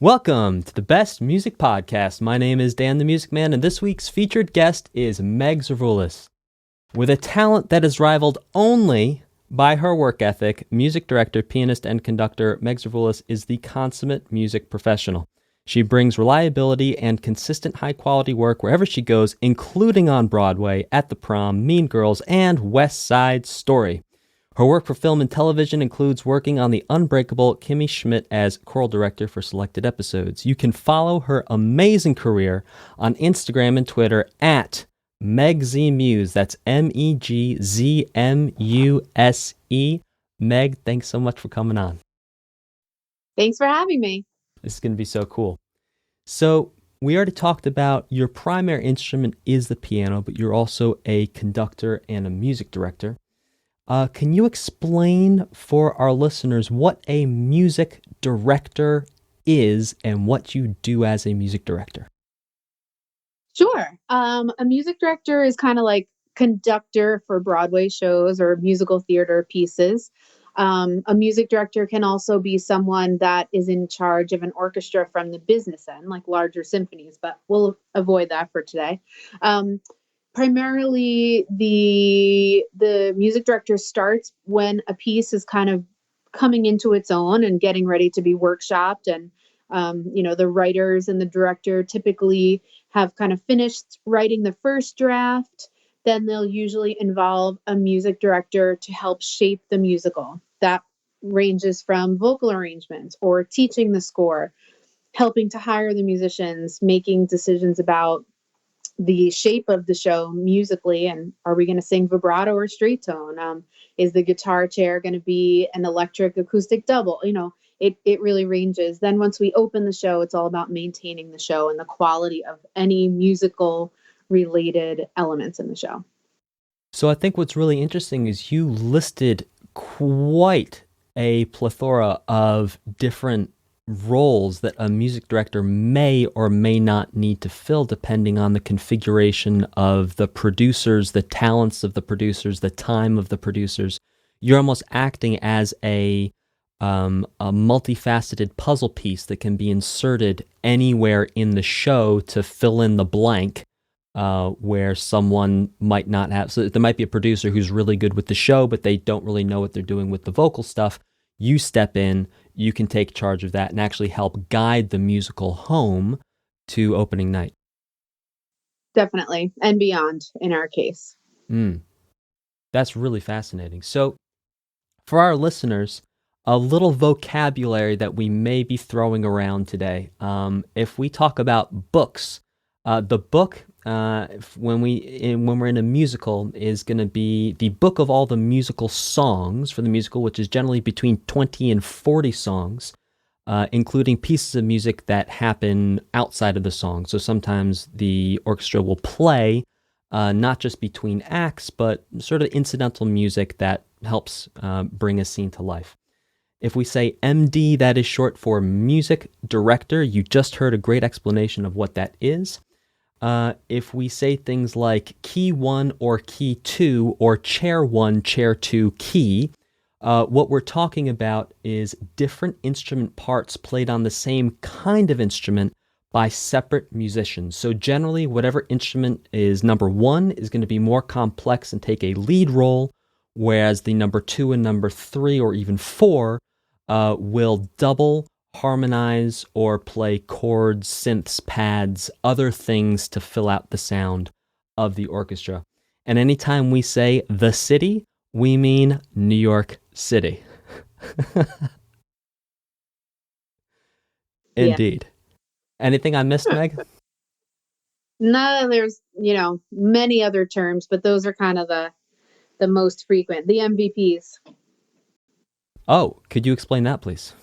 Welcome to the Best Music Podcast. My name is Dan the Music Man, and this week's featured guest is Meg Zervoulis. With a talent that is rivaled only by her work ethic, music director, pianist, and conductor, Meg Zervoulis is the consummate music professional. She brings reliability and consistent high-quality work wherever she goes, including on Broadway, at the Prom, Mean Girls, and West Side Story. Her work for film and television includes working on the Unbreakable Kimmy Schmidt as choral director for selected episodes. You can follow her amazing career on Instagram and Twitter at Meg Z Muse. That's MEGZMUSE. Meg, thanks so much for coming on. Thanks for having me. This is going to be so cool. So we already talked about your primary instrument is the piano, but you're also a conductor and a music director. Can you explain for our listeners what a music director is and what you do as a music director? Sure. A music director is kind of like conductor for Broadway shows or musical theater pieces. A music director can also be someone that is in charge of an orchestra from the business end, like larger symphonies, but we'll avoid that for today. Primarily, the music director starts when a piece is kind of coming into its own and getting ready to be workshopped. And, the writers and the director typically have kind of finished writing the first draft. Then they'll usually involve a music director to help shape the musical. That ranges from vocal arrangements or teaching the score, helping to hire the musicians, making decisions about the shape of the show musically, and are we going to sing vibrato or straight tone? Is the guitar chair going to be an electric acoustic double? It really ranges. Then once we open the show, it's all about maintaining the show and the quality of any musical related elements in the show. So I think what's really interesting is you listed quite a plethora of different roles that a music director may or may not need to fill depending on the configuration of the producers, the talents of the producers, the time of the producers. You're almost acting as a multifaceted puzzle piece that can be inserted anywhere in the show to fill in the blank where someone might not have. So there might be a producer who's really good with the show, but they don't really know what they're doing with the vocal stuff. You step in, you can take charge of that and actually help guide the musical home to opening night. Definitely. And beyond in our case. That's really fascinating. So for our listeners, a little vocabulary that we may be throwing around today. If we talk about books, the book, when we're in a musical, is going to be the book of all the musical songs for the musical, which is generally between 20 and 40 songs, including pieces of music that happen outside of the song. So sometimes the orchestra will play not just between acts, but sort of incidental music that helps bring a scene to life. If we say MD, that is short for music director. You just heard a great explanation of what that is. If we say things like key 1 or key 2 or chair 1, chair 2 key, what we're talking about is different instrument parts played on the same kind of instrument by separate musicians. So generally, whatever instrument is number 1 is going to be more complex and take a lead role, whereas the number 2 and number 3 or even 4 will double, harmonize, or play chords, synths, pads, other things to fill out the sound of the orchestra. And anytime we say the city, we mean New York City. Indeed. Yeah. Anything I missed, Meg? No, there's, many other terms, but those are kind of the most frequent, the MVPs. Oh, could you explain that, please?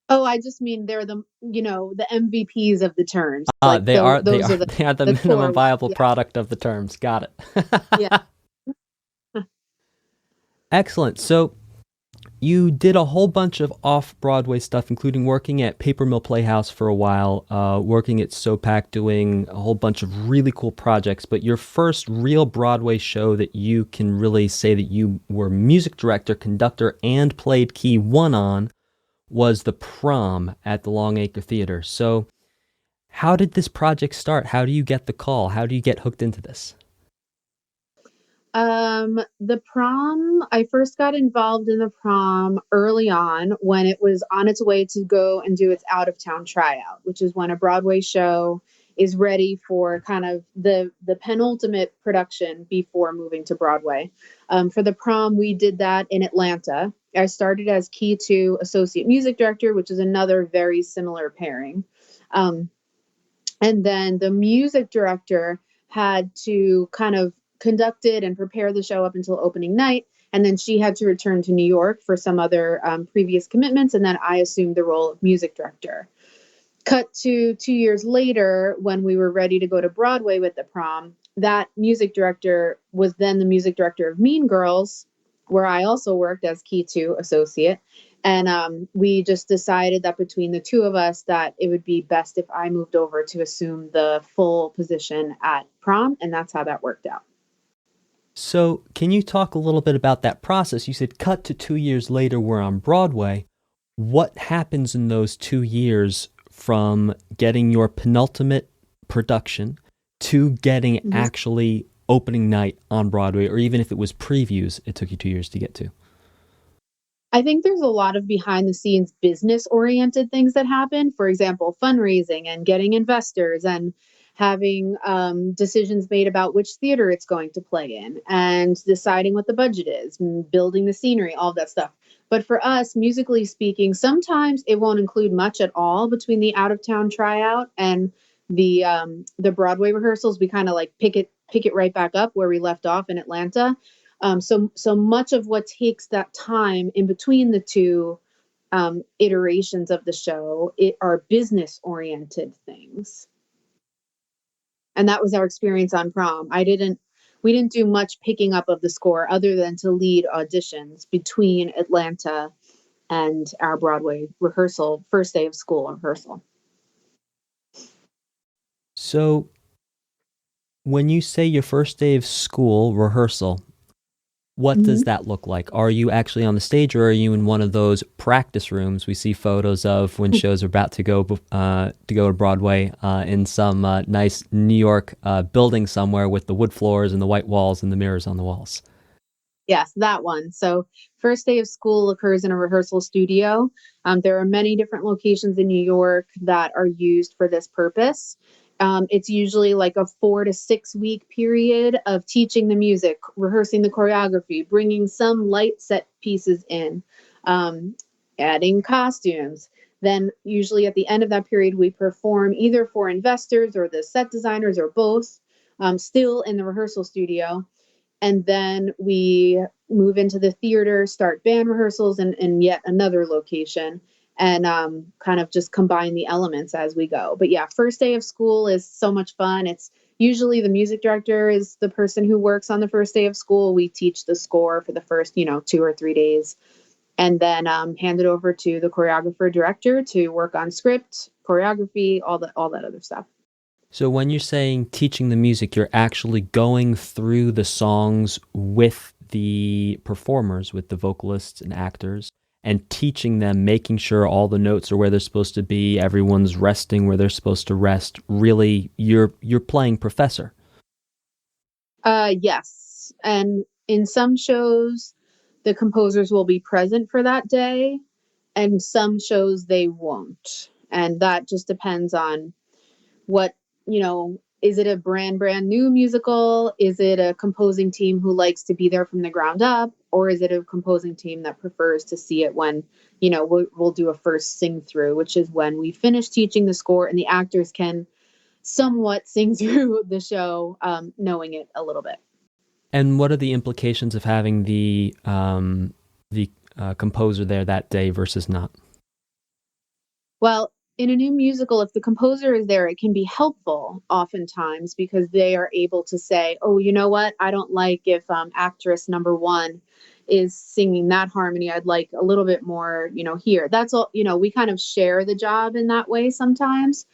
Oh, I just mean they're the MVPs of the terms. They are the minimum viable product of the terms. Got it. Yeah. Excellent. So you did a whole bunch of off-Broadway stuff, including working at Paper Mill Playhouse for a while, working at SOPAC, doing a whole bunch of really cool projects. But your first real Broadway show that you can really say that you were music director, conductor, and played key 1 on was the Prom at the Longacre Theater. So how did this project start? How do you get the call? How do you get hooked into this? The Prom, I first got involved in the Prom early on when it was on its way to go and do its out of town tryout, which is when a Broadway show is ready for kind of the penultimate production before moving to Broadway. For the Prom, we did that in Atlanta. I started as Key 2 Associate Music Director, which is another very similar pairing. Um, and then the music director had to kind of conduct it and prepare the show up until opening night. And then she had to return to New York for some other previous commitments. And then I assumed the role of music director. Cut to 2 years later, when we were ready to go to Broadway with the Prom, that music director was then the music director of Mean Girls, where I also worked as Key 2 associate. And we just decided that between the two of us that it would be best if I moved over to assume the full position at Prom, and that's how that worked out. So can you talk a little bit about that process? You said cut to 2 years later, we're on Broadway. What happens in those 2 years from getting your penultimate production to getting actually opening night on Broadway, or even if it was previews, it took you 2 years to get to? I think there's a lot of behind the scenes business oriented things that happen. For example, fundraising and getting investors and having decisions made about which theater it's going to play in and deciding what the budget is, and building the scenery, all that stuff. But for us, musically speaking, sometimes it won't include much at all between the out of town tryout and the Broadway rehearsals. We kind of like pick it right back up where we left off in Atlanta. So much of what takes that time in between the two iterations of the show are business oriented things. And that was our experience on Prom. We didn't do much picking up of the score other than to lead auditions between Atlanta and our Broadway rehearsal, first day of school rehearsal. So when you say your first day of school rehearsal, what does that look like? Are you actually on the stage, or are you in one of those practice rooms we see photos of when shows are about to go to Broadway in some nice New York building somewhere with the wood floors and the white walls and the mirrors on the walls? Yes, that one. So first day of school occurs in a rehearsal studio. There are many different locations in New York that are used for this purpose. It's usually like a 4 to 6 week period of teaching the music, rehearsing the choreography, bringing some light set pieces in, adding costumes. Then usually at the end of that period, we perform either for investors or the set designers or both, still in the rehearsal studio. And then we move into the theater, start band rehearsals in yet another location, and kind of just combine the elements as we go. But yeah, first day of school is so much fun. It's usually the music director is the person who works on the first day of school. We teach the score for the first, 2 or 3 days, and then hand it over to the choreographer director to work on script, choreography, all that other stuff. So when you're saying teaching the music, you're actually going through the songs with the performers, with the vocalists and actors, and teaching them, making sure all the notes are where they're supposed to be, everyone's resting where they're supposed to rest. Really, you're playing professor. Yes. And in some shows, the composers will be present for that day, and some shows they won't. And that just depends on what, is it a brand new musical? Is it a composing team who likes to be there from the ground up? Or is it a composing team that prefers to see it when, we'll do a first sing through, which is when we finish teaching the score and the actors can somewhat sing through the show, knowing it a little bit. And what are the implications of having the composer there that day versus not? Well, in a new musical, if the composer is there, it can be helpful oftentimes because they are able to say, oh, you know what? I don't like if actress number 1 is singing that harmony. I'd like a little bit more, here. That's all, we kind of share the job in that way sometimes.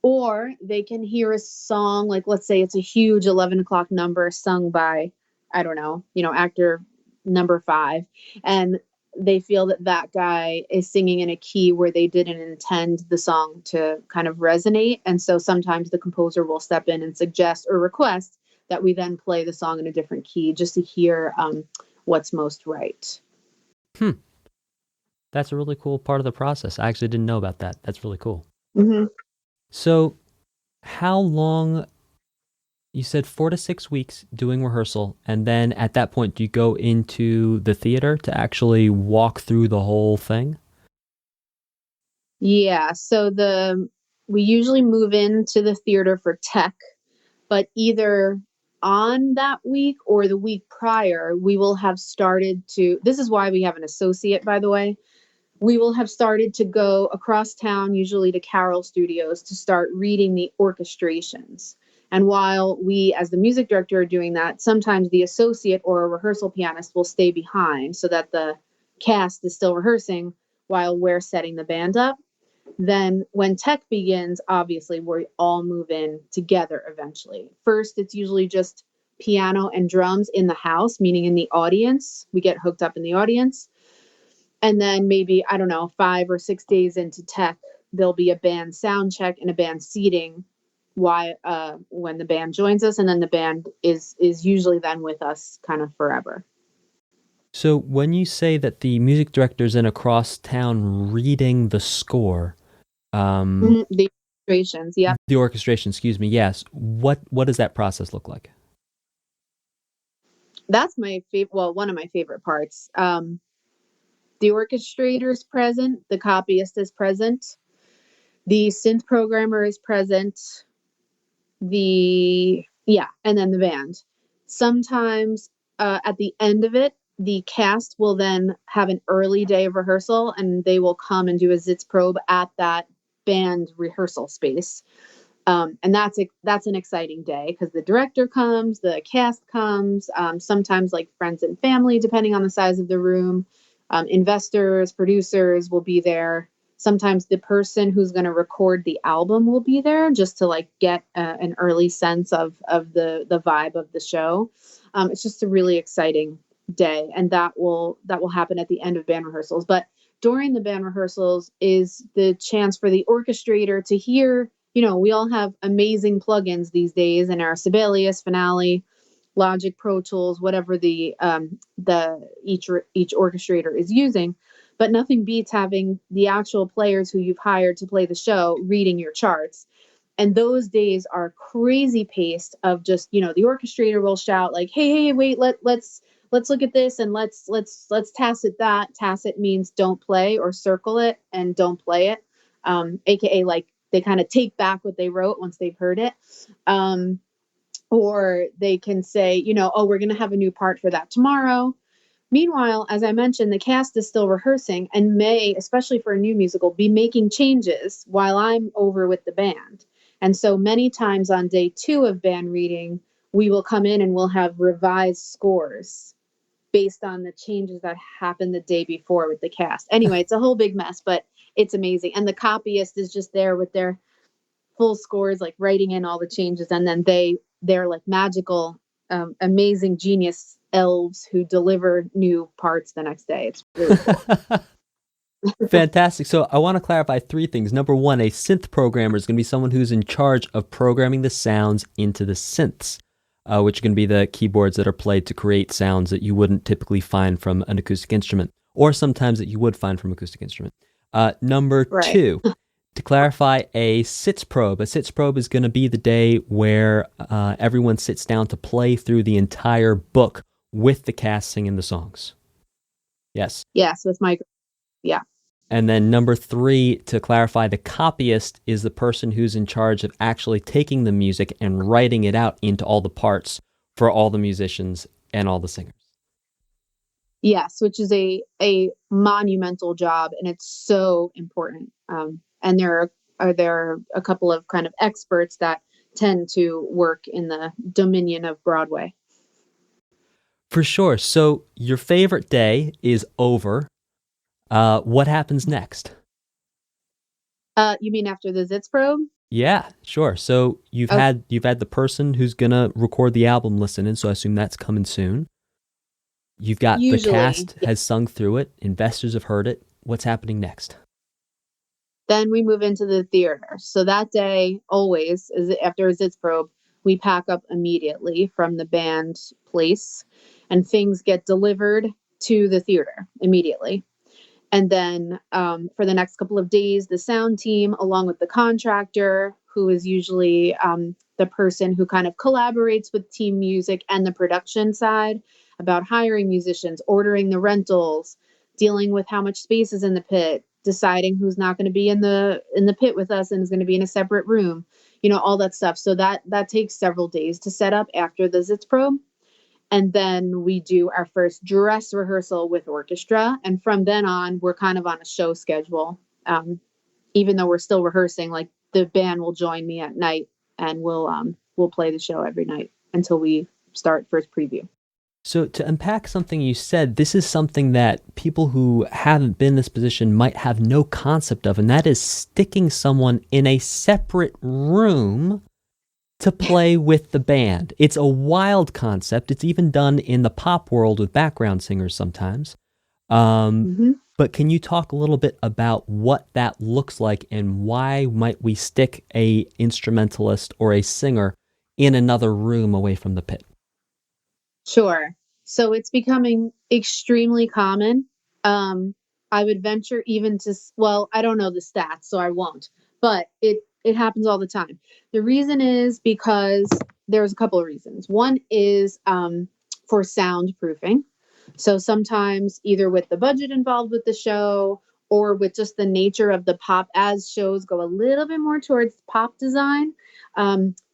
Or they can hear a song, like let's say it's a huge 11 o'clock number sung by, I don't know, actor number 5. And they feel that that guy is singing in a key where they didn't intend the song to kind of resonate. And so sometimes the composer will step in and suggest or request that we then play the song in a different key just to hear what's most right. That's a really cool part of the process. I actually didn't know about that. That's really cool. Mm-hmm. So, how long? You said 4 to 6 weeks doing rehearsal, and then at that point, do you go into the theater to actually walk through the whole thing? Yeah, so we usually move into the theater for tech, but either on that week or the week prior, we will have started to. This is why we have an associate, by the way. We will have started to go across town, usually to Carol Studios, to start reading the orchestrations. And while we, as the music director, are doing that, sometimes the associate or a rehearsal pianist will stay behind so that the cast is still rehearsing while we're setting the band up. Then when tech begins, obviously we all move in together eventually. First, it's usually just piano and drums in the house, meaning in the audience. We get hooked up in the audience. And then maybe, I don't know, 5 or 6 days into tech, there'll be a band sound check and a band seating when the band joins us. And then the band is usually then with us kind of forever. So, when you say that the music director's in across town reading the score, The illustrations, yeah. the orchestration, excuse me, yes. What does that process look like? That's my favorite. Well, one of my favorite parts. The orchestrator is present, the copyist is present, the synth programmer is present, and then the band. Sometimes at the end of it, the cast will then have an early day of rehearsal, and they will come and do a Sitzprobe at that band rehearsal space. And that's an exciting day because the director comes, the cast comes, sometimes like friends and family, depending on the size of the room. Investors, producers will be there. Sometimes the person who's going to record the album will be there just to like get an early sense of the vibe of the show. It's just a really exciting day, and that will happen at the end of band rehearsals. But during the band rehearsals is the chance for the orchestrator to hear. We all have amazing plugins these days in our Sibelius, Finale, Logic, Pro Tools, whatever the each orchestrator is using. But nothing beats having the actual players who you've hired to play the show reading your charts. And those days are crazy paced of just, the orchestrator will shout like, hey, wait, let's look at this and let's tacit that. Tacit means don't play, or circle it and don't play it. AKA like they kind of take back what they wrote once they've heard it. Or they can say, oh, we're going to have a new part for that tomorrow. Meanwhile, as I mentioned, the cast is still rehearsing and may, especially for a new musical, be making changes while I'm over with the band. And so many times on day 2 of band reading, we will come in and we'll have revised scores based on the changes that happened the day before with the cast. Anyway, it's a whole big mess, but it's amazing. And the copyist is just there with their full scores, like writing in all the changes. And then they're like magical, amazing genius elves who deliver new parts the next day. It's really cool. Fantastic. So I want to clarify 3 things. Number 1, a synth programmer is going to be someone who's in charge of programming the sounds into the synths, which are going to be the keyboards that are played to create sounds that you wouldn't typically find from an acoustic instrument, or sometimes that you would find from an acoustic instrument. Number 2, to clarify, a Sitzprobe. A Sitzprobe is going to be the day where everyone sits down to play through the entire book with the cast singing the songs. Yes. Yes, with my, yeah. And then number 3, to clarify, the copyist is the person who's in charge of actually taking the music and writing it out into all the parts for all the musicians and all the singers. Yes, which is a monumental job, and it's so important. And there are a couple of kind of experts that tend to work in the dominion of Broadway. For sure. So your favorite day is over. What happens next? You mean after the Sitzprobe? Yeah, sure. So you've had the person who's gonna record the album listening, so I assume that's coming soon. You've got the Usually, cast yeah. has sung through it. Investors have heard it. What's happening next? Then we move into the theater. So that day, always, is after a Sitzprobe, we pack up immediately from the band place, and things get delivered to the theater immediately. And then for the next couple of days, the sound team, along with the contractor, who is usually the person who kind of collaborates with team music and the production side about hiring musicians, ordering the rentals, dealing with how much space is in the pit, deciding who's not going to be in the pit with us and is going to be in a separate room, all that stuff. So that takes several days to set up after the Sitzprobe. And then we do our first dress rehearsal with orchestra. And from then on, we're kind of on a show schedule. Even though we're still rehearsing, like the band will join me at night and we'll play the show every night until we start first preview. So to unpack something you said, this is something that people who haven't been in this position might have no concept of, and that is sticking someone in a separate room to play with the band. It's a wild concept. It's even done in the pop world with background singers sometimes. But can you talk a little bit about what that looks like and why might we stick a instrumentalist or a singer in another room away from the pit? Sure. So it's becoming extremely common. I would venture even to, well, I don't know the stats, so I won't, but it happens all the time. The reason is because there's a couple of reasons. One is for soundproofing. So sometimes either with the budget involved with the show or with just the nature of the pop, as shows go a little bit more towards pop design,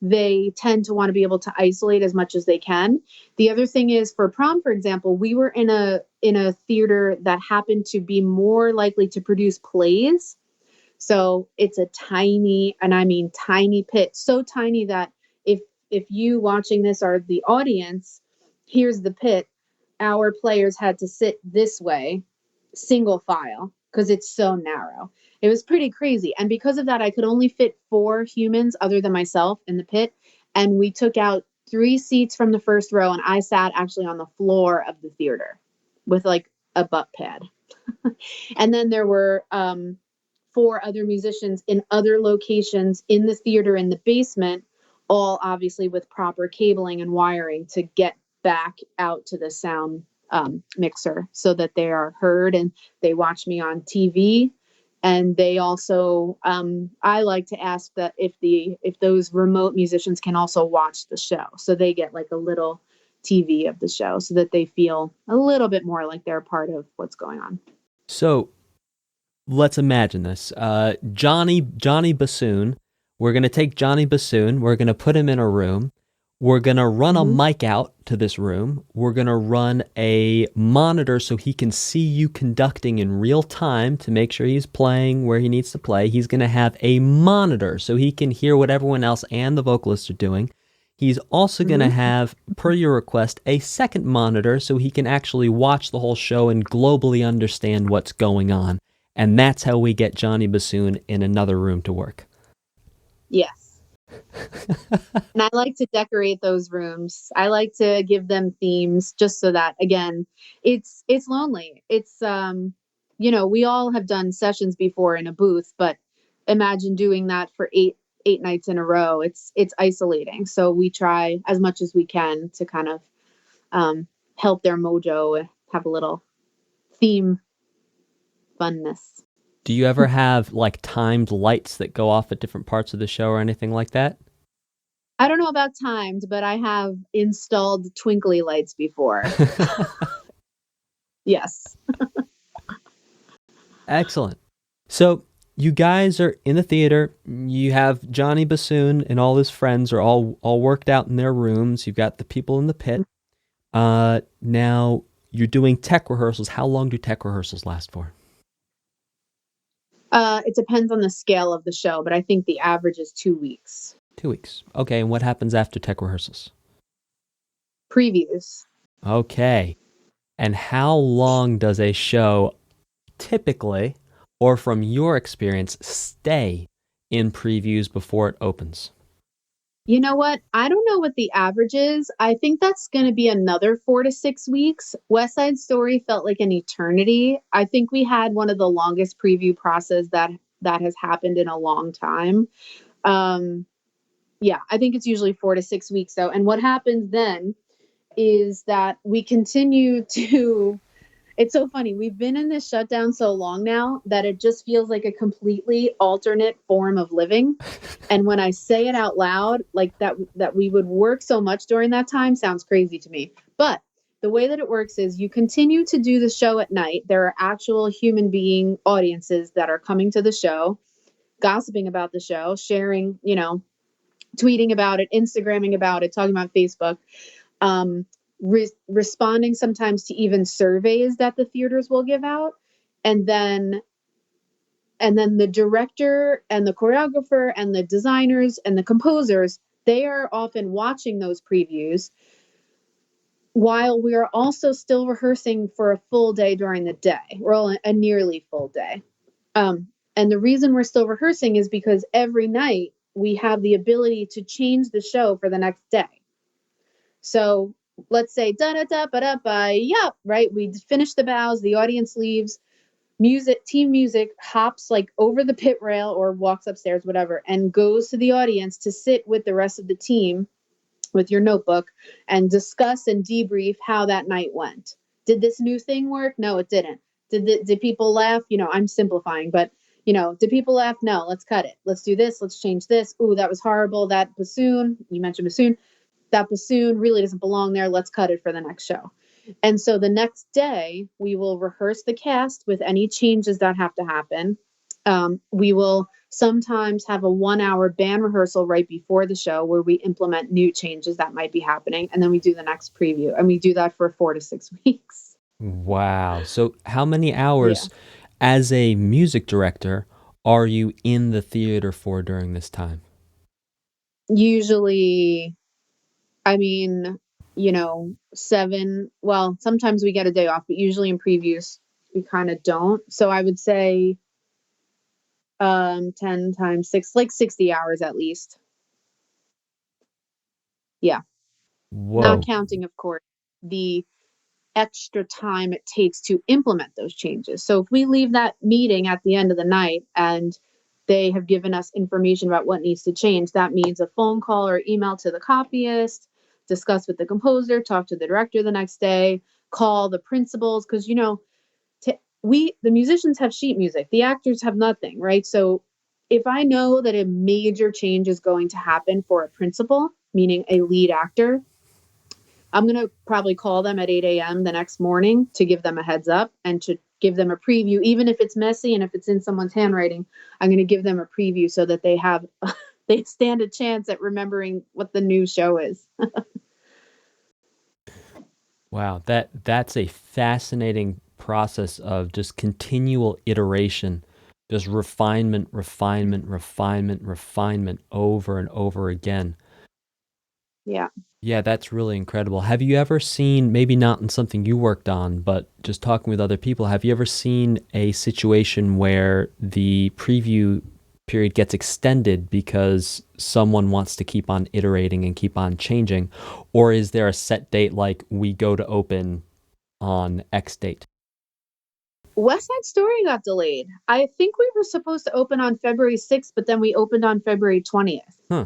they tend to want to be able to isolate as much as they can. The other thing is for Prom, for example, we were in a theater that happened to be more likely to produce plays. So it's a tiny, and I mean tiny pit, so tiny that if you watching this are the audience, here's the pit. Our players had to sit this way, single file, because it's so narrow. It was pretty crazy. And because of that, I could only fit 4 humans other than myself in the pit. And we took out 3 seats from the first row, and I sat actually on the floor of the theater with like a butt pad. And then there were 4 other musicians in other locations in the theater in the basement, all obviously with proper cabling and wiring to get back out to the sound mixer so that they are heard, and they watch me on TV. And they also, I like to ask that if those remote musicians can also watch the show, so they get like a little TV of the show, so that they feel a little bit more like they're part of what's going on. So let's imagine this. Johnny Bassoon. We're going to take Johnny Bassoon. We're going to put him in a room. We're going to run a mic out to this room. We're going to run a monitor so he can see you conducting in real time to make sure he's playing where he needs to play. He's going to have a monitor so he can hear what everyone else and the vocalists are doing. He's also going to have, per your request, a second monitor so he can actually watch the whole show and globally understand what's going on. And that's how we get Johnny Bassoon in another room to work. Yes. And I like to decorate those rooms. I like to give them themes just so that, again, it's lonely. It's we all have done sessions before in a booth, but imagine doing that for eight nights in a row. It's isolating. So we try as much as we can to kind of help their mojo have a little theme funness. Do you ever have like timed lights that go off at different parts of the show or anything like that? I don't know about timed, but I have installed twinkly lights before. Yes. Excellent. So you guys are in the theater. You have Johnny Bassoon and all his friends are all worked out in their rooms. You've got the people in the pit. Now you're doing tech rehearsals. How long do tech rehearsals last for? It depends on the scale of the show, but I think the average is 2 weeks. 2 weeks. Okay, and what happens after tech rehearsals? Previews. Okay. And how long does a show typically, or from your experience, stay in previews before it opens? You know what? I don't know what the average is. I think that's going to be another 4 to 6 weeks. West Side Story felt like an eternity. I think we had one of the longest preview process that has happened in a long time. Um, yeah, I think it's usually 4 to 6 weeks though. And what happens then is that we continue to it's so funny. We've been in this shutdown so long now that it just feels like a completely alternate form of living. And when I say it out loud, like that we would work so much during that time sounds crazy to me. But the way that it works is you continue to do the show at night. There are actual human being audiences that are coming to the show, gossiping about the show, sharing, tweeting about it, Instagramming about it, talking about Facebook. Um, responding sometimes to even surveys that the theaters will give out, and then the director and the choreographer and the designers and the composers, they are often watching those previews while we are also still rehearsing for a full day during the day, or a nearly full day. And the reason we're still rehearsing is because every night we have the ability to change the show for the next day. So let's say da da da ba da ba yup, right? We finish the bows, the audience leaves, team music hops like over the pit rail or walks upstairs, whatever, and goes to the audience to sit with the rest of the team with your notebook and discuss and debrief how that night went. Did this new thing work? No, it didn't. Did people laugh? I'm simplifying, but did people laugh? No, let's cut it. Let's do this. Let's change this. Ooh, that was horrible. That bassoon, you mentioned bassoon. That bassoon really doesn't belong there. Let's cut it for the next show. And so the next day, we will rehearse the cast with any changes that have to happen. We will sometimes have a 1-hour band rehearsal right before the show where we implement new changes that might be happening. And then we do the next preview. And we do that for 4 to 6 weeks. Wow. So how many Yeah. hours as a music director are you in the theater for during this time? Usually, 7. Well, sometimes we get a day off, but usually in previews, we kind of don't. So I would say 10 times 6, like 60 hours at least. Yeah. Not Whoa. counting, of course, the extra time it takes to implement those changes. So if we leave that meeting at the end of the night and they have given us information about what needs to change, that means a phone call or email to the copyist, discuss with the composer, talk to the director the next day, call the principals, because the musicians have sheet music, the actors have nothing, right? So if I know that a major change is going to happen for a principal, meaning a lead actor, I'm going to probably call them at 8 a.m. the next morning to give them a heads up and to give them a preview. Even if it's messy and if it's in someone's handwriting, I'm going to give them a preview so that they stand a chance at remembering what the new show is. Wow, that's a fascinating process of just continual iteration, just refinement, refinement, refinement, refinement over and over again. Yeah. Yeah, that's really incredible. Have you ever seen, maybe not in something you worked on, but just talking with other people, have you ever seen a situation where the preview period gets extended because someone wants to keep on iterating and keep on changing? Or is there a set date like we go to open on X date? West Side Story got delayed. I think we were supposed to open on February 6th, but then we opened on February 20th. Huh.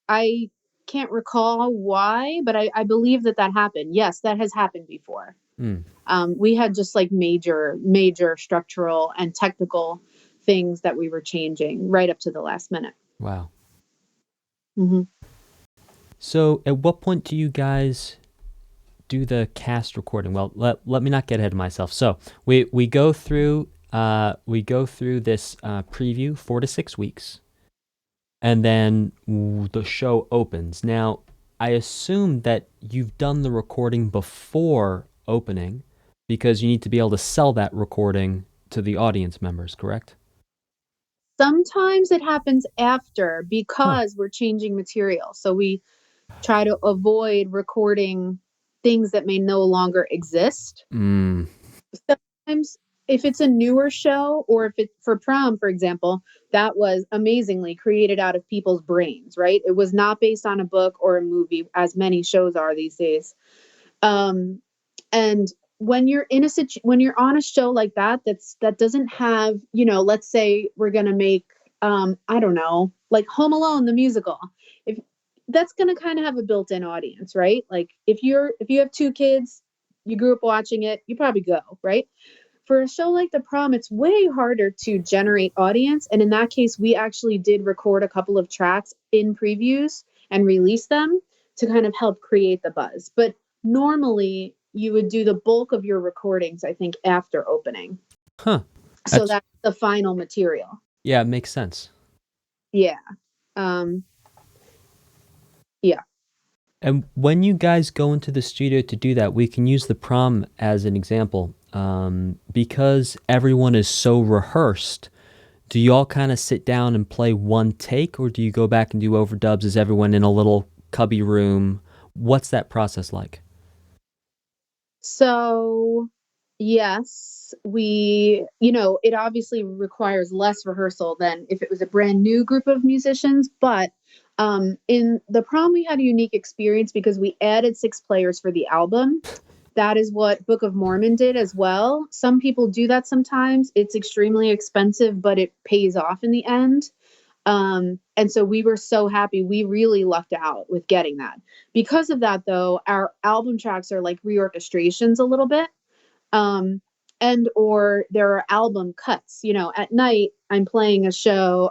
I can't recall why, but I believe that happened. Yes, that has happened before. Mm. We had just like major structural and technical things that we were changing right up to the last minute. Wow. Mm-hmm. So at what point do you guys do the cast recording? Well, let me not get ahead of myself. So we go through this preview 4 to 6 weeks, and then the show opens. Now, I assume that you've done the recording before opening because you need to be able to sell that recording to the audience members, correct? Sometimes it happens after because we're changing material. So we try to avoid recording things that may no longer exist. Mm. Sometimes if it's a newer show or if it's for Prom, for example, that was amazingly created out of people's brains, right? It was not based on a book or a movie, as many shows are these days. And when you're when you're on a show like that, that doesn't have, let's say we're gonna make, I don't know, like Home Alone the musical. If that's gonna kind of have a built-in audience, right? Like if you have two kids, you grew up watching it, you probably go, right? For a show like The Prom, it's way harder to generate audience. And in that case, we actually did record a couple of tracks in previews and release them to kind of help create the buzz. But normally, you would do the bulk of your recordings, I think, after opening. Huh. So that's the final material. Yeah, it makes sense. Yeah. Yeah. And when you guys go into the studio to do that, we can use The Prom as an example. Because everyone is so rehearsed, do you all kind of sit down and play one take, or do you go back and do overdubs? Is everyone in a little cubby room? What's that process like? So, yes, it obviously requires less rehearsal than if it was a brand new group of musicians. But in The Prom, we had a unique experience because we added 6 players for the album. That is what Book of Mormon did as well. Some people do that sometimes. It's extremely expensive, but it pays off in the end. And so we were so happy. We really lucked out with getting that. Because of that, though, our album tracks are like reorchestrations a little bit. And or there are album cuts. At night I'm playing a song,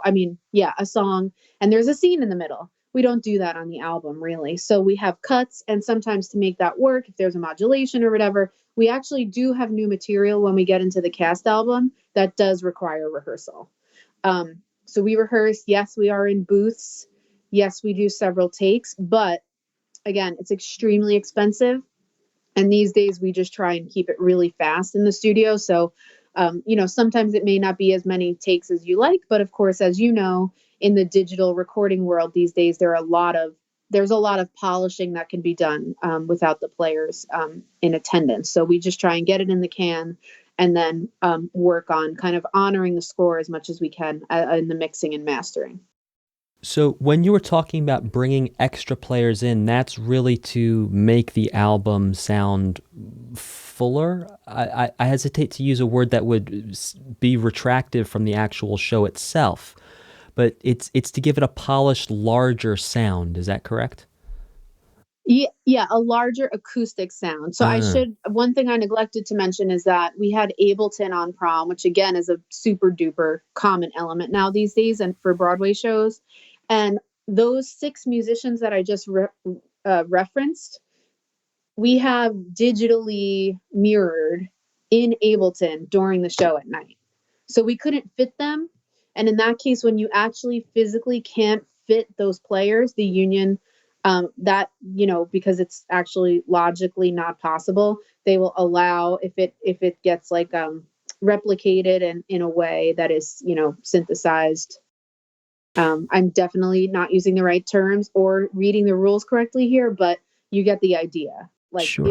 and there's a scene in the middle. We don't do that on the album, really. So we have cuts, and sometimes to make that work, if there's a modulation or whatever, we actually do have new material when we get into the cast album that does require rehearsal. So we rehearse. Yes, we are in booths. Yes, we do several takes, but again, it's extremely expensive. And these days we just try and keep it really fast in the studio. So, sometimes it may not be as many takes as you like, but of course, as you know, in the digital recording world these days, there's a lot of polishing that can be done without the players in attendance. So we just try and get it in the can, and then work on kind of honoring the score as much as we can in the mixing and mastering. So when you were talking about bringing extra players in, that's really to make the album sound fuller. I hesitate to use a word that would be retractive from the actual show itself, but it's to give it a polished, larger sound. Is that correct? Yeah, a larger acoustic sound. So one thing I neglected to mention is that we had Ableton on Prom, which again is a super duper common element now these days and for Broadway shows. And those 6 musicians that I just referenced, we have digitally mirrored in Ableton during the show at night. So we couldn't fit them. And in that case, when you actually physically can't fit those players, the union, because it's actually logically not possible, they will allow, if it gets like replicated and in a way that is, synthesized. I'm definitely not using the right terms or reading the rules correctly here, but you get the idea. Like Sure.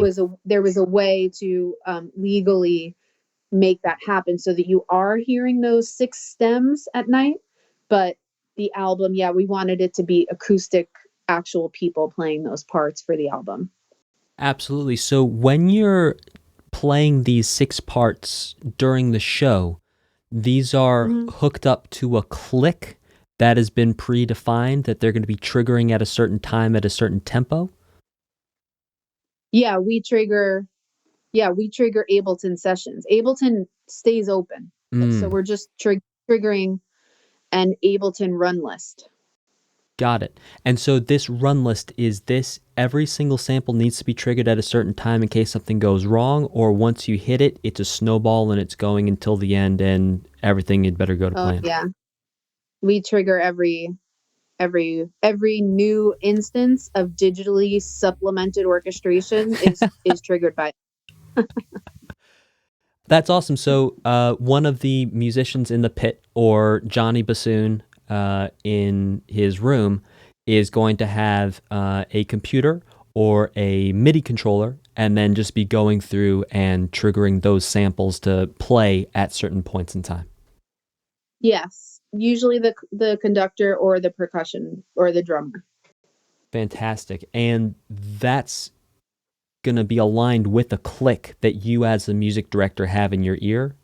there was a way to legally make that happen so that you are hearing those 6 stems at night. But the album, we wanted it to be acoustic, actual people playing those parts for the album. Absolutely. So when you're playing these 6 parts during the show, these are hooked up to a click that has been predefined that they're going to be triggering at a certain time at a certain tempo? Yeah, we trigger Ableton sessions. Ableton stays open. So we're just triggering an Ableton run list. Got it. And so this run list, every single sample needs to be triggered at a certain time in case something goes wrong, or once you hit it, it's a snowball and it's going until the end and everything had better go to plan? Yeah. We trigger every new instance of digitally supplemented orchestration is triggered by. That's awesome. So one of the musicians in the pit, or Johnny Bassoon in his room, is going to have a computer or a MIDI controller and then just be going through and triggering those samples to play at certain points in time. Yes. usually the conductor or the percussion or the drummer. Fantastic. And that's going to be aligned with the click that you as a music director have in your ear?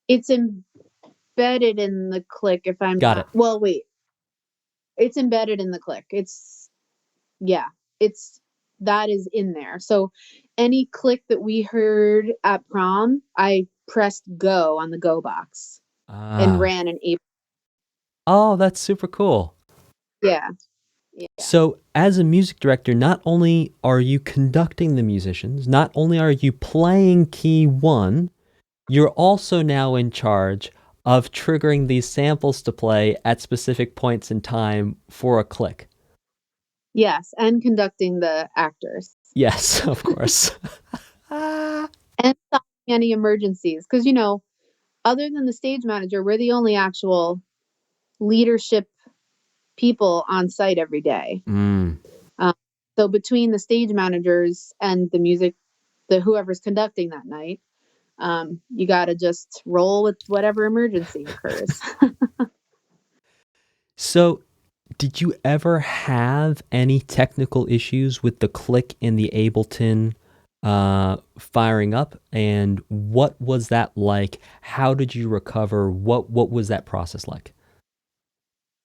It's embedded in the click if I'm Got not. it. Well, wait. It's embedded in the click. It's that is in there. So any click that we heard at prom, I pressed go on the go box and Ah. ran an Ableton. Oh, that's super cool. Yeah. Yeah. So, as a music director, not only are you conducting the musicians, not only are you playing key one, you're also now in charge of triggering these samples to play at specific points in time for a click. Yes, and conducting the actors. Yes, of course. And stopping any emergencies. Because, other than the stage manager, we're the only actual leadership people on site every day. Mm. So between the stage managers and the whoever's conducting that night, you got to just roll with whatever emergency occurs. So, did you ever have any technical issues with the click in the Ableton firing up? And what was that like? How did you recover? What was that process like?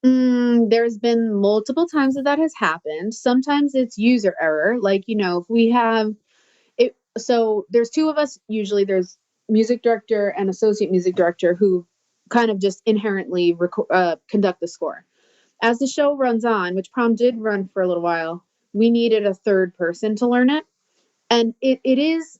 There's been multiple times that has happened. Sometimes it's user error. Like, if we have it, so there's two of us. Usually there's music director and associate music director who kind of just inherently conduct the score. As the show runs on, which prom did run for a little while, we needed a third person to learn it. And it is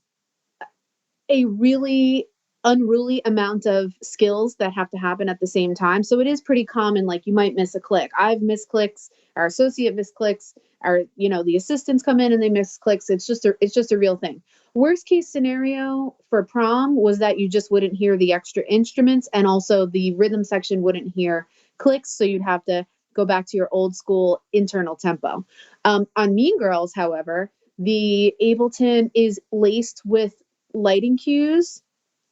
a really unruly amount of skills that have to happen at the same time. So it is pretty common, like you might miss a click. I've missed clicks, our associate missed clicks, the assistants come in and they miss clicks. It's just a real thing. Worst case scenario for prom was that you just wouldn't hear the extra instruments, and also the rhythm section wouldn't hear clicks, so you'd have to go back to your old school internal tempo. On Mean Girls, however, the Ableton is laced with lighting cues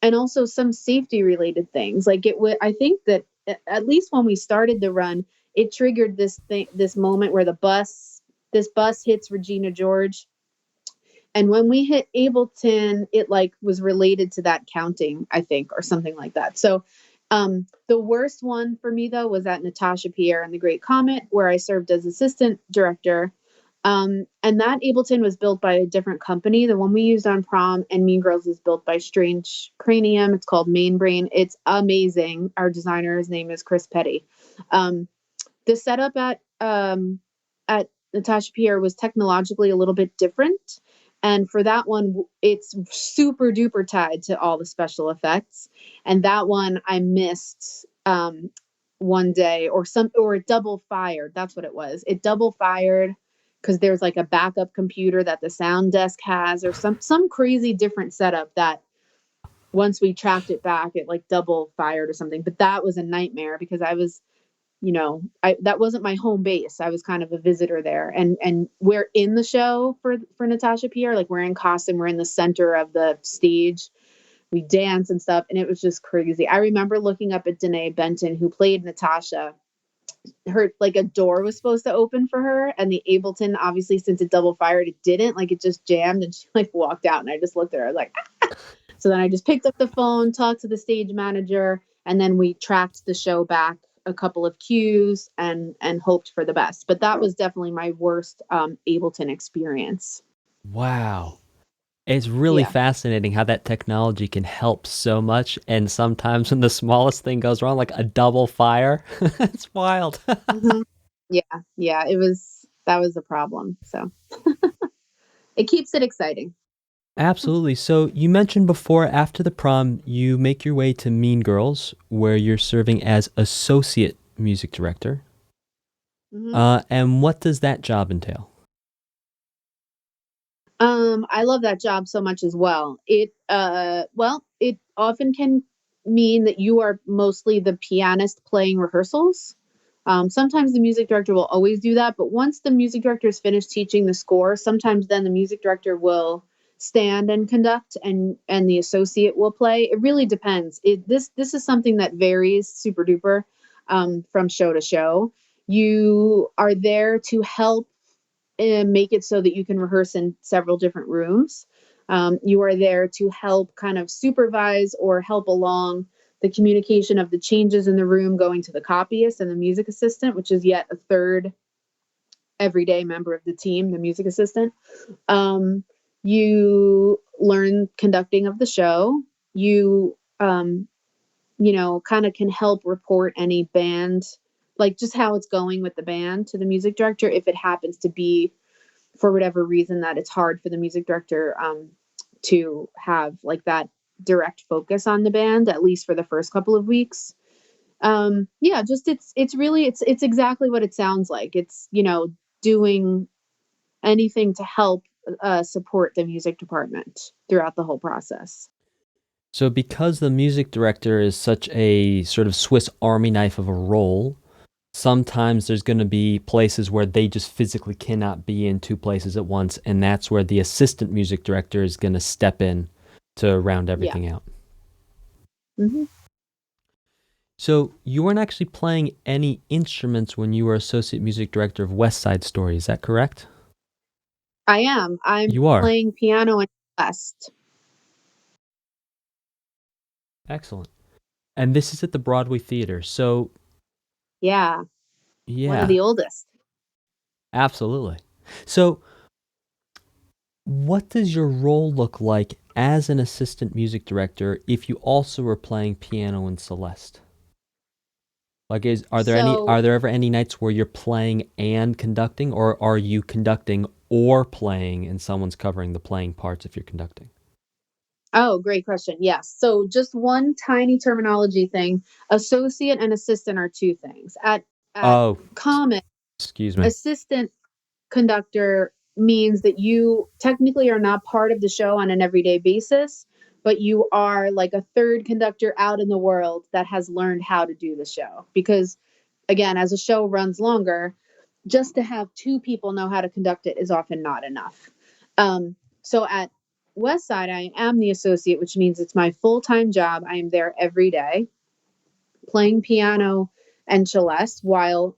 and also some safety related things. Like I think that at least when we started the run, it triggered this moment where this bus hits Regina George. And when we hit Ableton, it like was related to that counting, I think, or something like that. So the worst one for me though was at Natasha Pierre and the Great Comet, where I served as assistant director. And that Ableton was built by a different company. The one we used on Prom and Mean Girls is built by Strange Cranium. It's called Mainbrain. It's amazing. Our designer's name is Chris Petty. The setup at Natasha Pierre was technologically a little bit different. And for that one, it's super duper tied to all the special effects. And that one I missed one day, or it double fired. That's what it was. It double fired because there's like a backup computer that the sound desk has, or some crazy different setup that once we tracked it back, it like double fired or something. But that was a nightmare because I was, that wasn't my home base. I was kind of a visitor there, and we're in the show for Natasha Pierre. Like we're in costume, we're in the center of the stage. We dance and stuff, and it was just crazy. I remember looking up at Danae Benton, who played Natasha. Her like a door was supposed to open for her, and the Ableton, obviously since it double fired, it didn't. Like it just jammed, and she like walked out, and I just looked at her, I was like, ah. So then I just picked up the phone, talked to the stage manager, and then we tracked the show back a couple of cues and hoped for the best. But that was definitely my worst Ableton experience. Wow. It's really Yeah. fascinating how that technology can help so much. And sometimes when the smallest thing goes wrong, like a double fire, it's wild. Mm-hmm. Yeah. That was a problem. So it keeps it exciting. Absolutely. So you mentioned before, after the prom, you make your way to Mean Girls, where you're serving as associate music director. Mm-hmm. And what does that job entail? I love that job so much as well. It often can mean that you are mostly the pianist playing rehearsals. Sometimes the music director will always do that, but once the music director is finished teaching the score, sometimes then the music director will stand and conduct, and the associate will play. It really depends. This is something that varies super duper from show to show. You are there to help make it so that you can rehearse in several different rooms. You are there to help kind of supervise or help along the communication of the changes in the room going to the copyist and the music assistant, which is yet a third everyday member of the team, the music assistant. You learn conducting of the show. You, kind of can help report any band, like just how it's going with the band to the music director. If it happens to be, for whatever reason, that it's hard for the music director to have like that direct focus on the band, at least for the first couple of weeks. Just it's really it's exactly what it sounds like. It's, doing anything to help support the music department throughout the whole process. So because the music director is such a sort of Swiss Army knife of a role, sometimes there's going to be places where they just physically cannot be in two places at once, and that's where the assistant music director is going to step in to round everything out. Mm-hmm. So you weren't actually playing any instruments when you were associate music director of West Side Story, is that correct? I am. I'm You are. playing piano and celeste. Excellent. And this is at the Broadway Theater. So Yeah. One of yeah, the oldest. absolutely. So what does your role look like as an assistant music director if you also were playing piano and Celeste? Like, are there ever any nights where you're playing and conducting, or are you conducting or playing and someone's covering the playing parts if you're conducting? Oh, great question. Yes. So just one tiny terminology thing. Associate and assistant are two things. At Oh, Common, excuse me. assistant conductor means that you technically are not part of the show on an everyday basis, but you are like a third conductor out in the world that has learned how to do the show. Because again, as a show runs longer, just to have two people know how to conduct it is often not enough. So at Westside, I am the associate, which means it's my full-time job. I am there every day playing piano and celeste while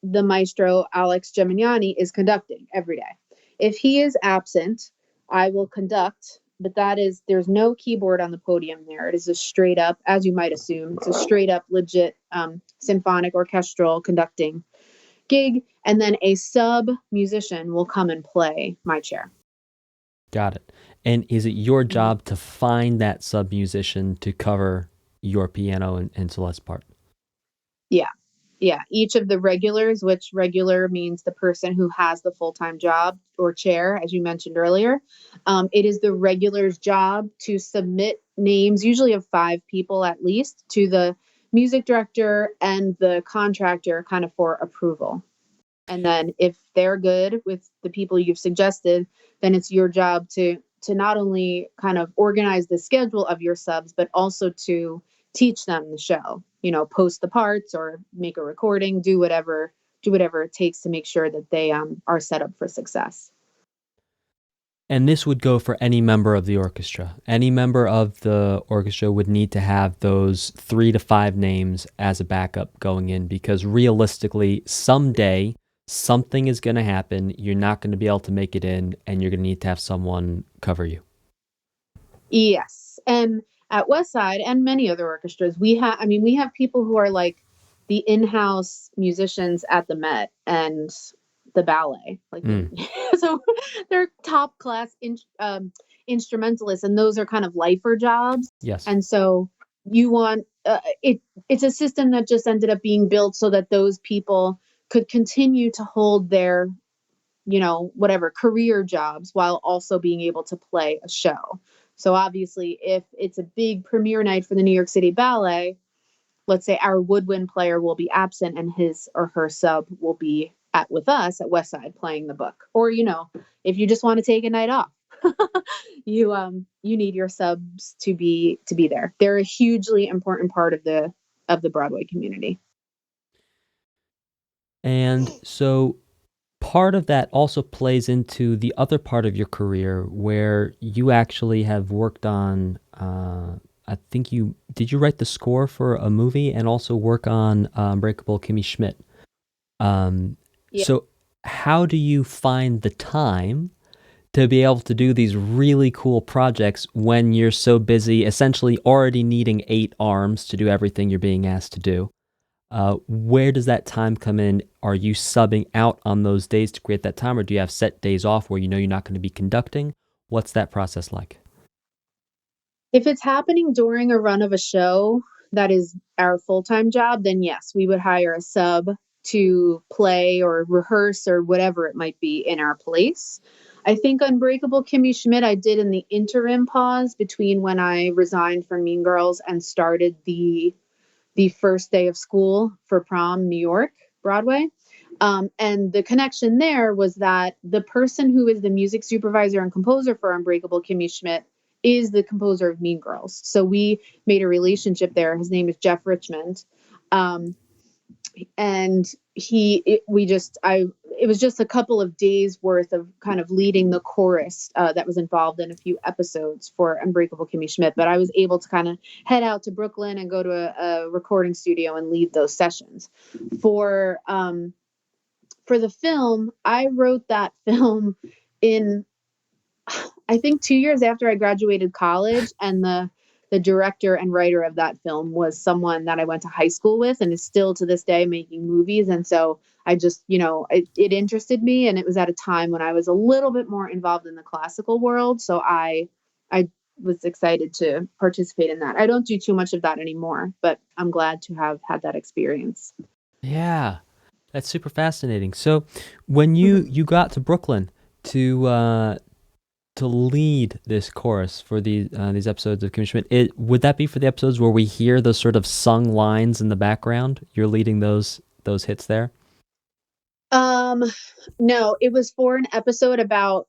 the maestro Alex Gemignani is conducting every day. If he is absent, I will conduct, but there's no keyboard on the podium there. It is a straight up, as you might assume, it's a straight up legit symphonic orchestral conducting gig, and then a sub musician will come and play my chair. Got it. And is it your job to find that sub musician to cover your piano and Celeste part? Yeah. Yeah. Each of the regulars, which regular means the person who has the full-time job or chair, as you mentioned earlier, it is the regular's job to submit names, usually of 5 people at least, to the music director and the contractor kind of for approval. And then if they're good with the people you've suggested, then it's your job to not only kind of organize the schedule of your subs, but also to teach them the show, post the parts or make a recording, do whatever it takes to make sure that they are set up for success. And this would go for any member of the orchestra. Any member of the orchestra would need to have those 3 to 5 names as a backup going in, because realistically, someday something is going to happen. You're not going to be able to make it in, and you're going to need to have someone cover you. Yes. And at Westside and many other orchestras, we have people who are like the in-house musicians at the Met and the ballet. Like so they're top class instrumentalists, and those are kind of lifer jobs. Yes. And so you want it's a system that just ended up being built so that those people could continue to hold their whatever career jobs while also being able to play a show. So obviously, if it's a big premiere night for the New York City Ballet, let's say our woodwind player will be absent and his or her sub will be with us at Westside playing the book. Or, if you just want to take a night off, you need your subs to be there. They're a hugely important part of the Broadway community. And so part of that also plays into the other part of your career where you actually have worked on, I think did you write the score for a movie and also work on Unbreakable Kimmy Schmidt? Yeah. So how do you find the time to be able to do these really cool projects when you're so busy, essentially already needing 8 arms to do everything you're being asked to do? Where does that time come in? Are you subbing out on those days to create that time, or do you have set days off where you know you're not going to be conducting? What's that process like? If it's happening during a run of a show that is our full-time job, then yes, we would hire a sub to play or rehearse or whatever it might be in our place. I think Unbreakable Kimmy Schmidt I did in the interim pause between when I resigned from Mean Girls and started the first day of school for Prom, New York, Broadway. And the connection there was that the person who is the music supervisor and composer for Unbreakable Kimmy Schmidt is the composer of Mean Girls. So we made a relationship there. His name is Jeff Richmond. And it was just a couple of days worth of kind of leading the chorus that was involved in a few episodes for Unbreakable Kimmy Schmidt. But I was able to kind of head out to Brooklyn and go to a recording studio and lead those sessions. For the film, I wrote that film in, I think, 2 years after I graduated college, and the director and writer of that film was someone that I went to high school with and is still to this day making movies. And so I just, it interested me, and it was at a time when I was a little bit more involved in the classical world. So I was excited to participate in that. I don't do too much of that anymore, but I'm glad to have had that experience. Yeah, that's super fascinating. So when you got to Brooklyn to lead this chorus for these episodes of Kimmy Schmidt, would that be for the episodes where we hear those sort of sung lines in the background? You're leading those hits there? No, it was for an episode about,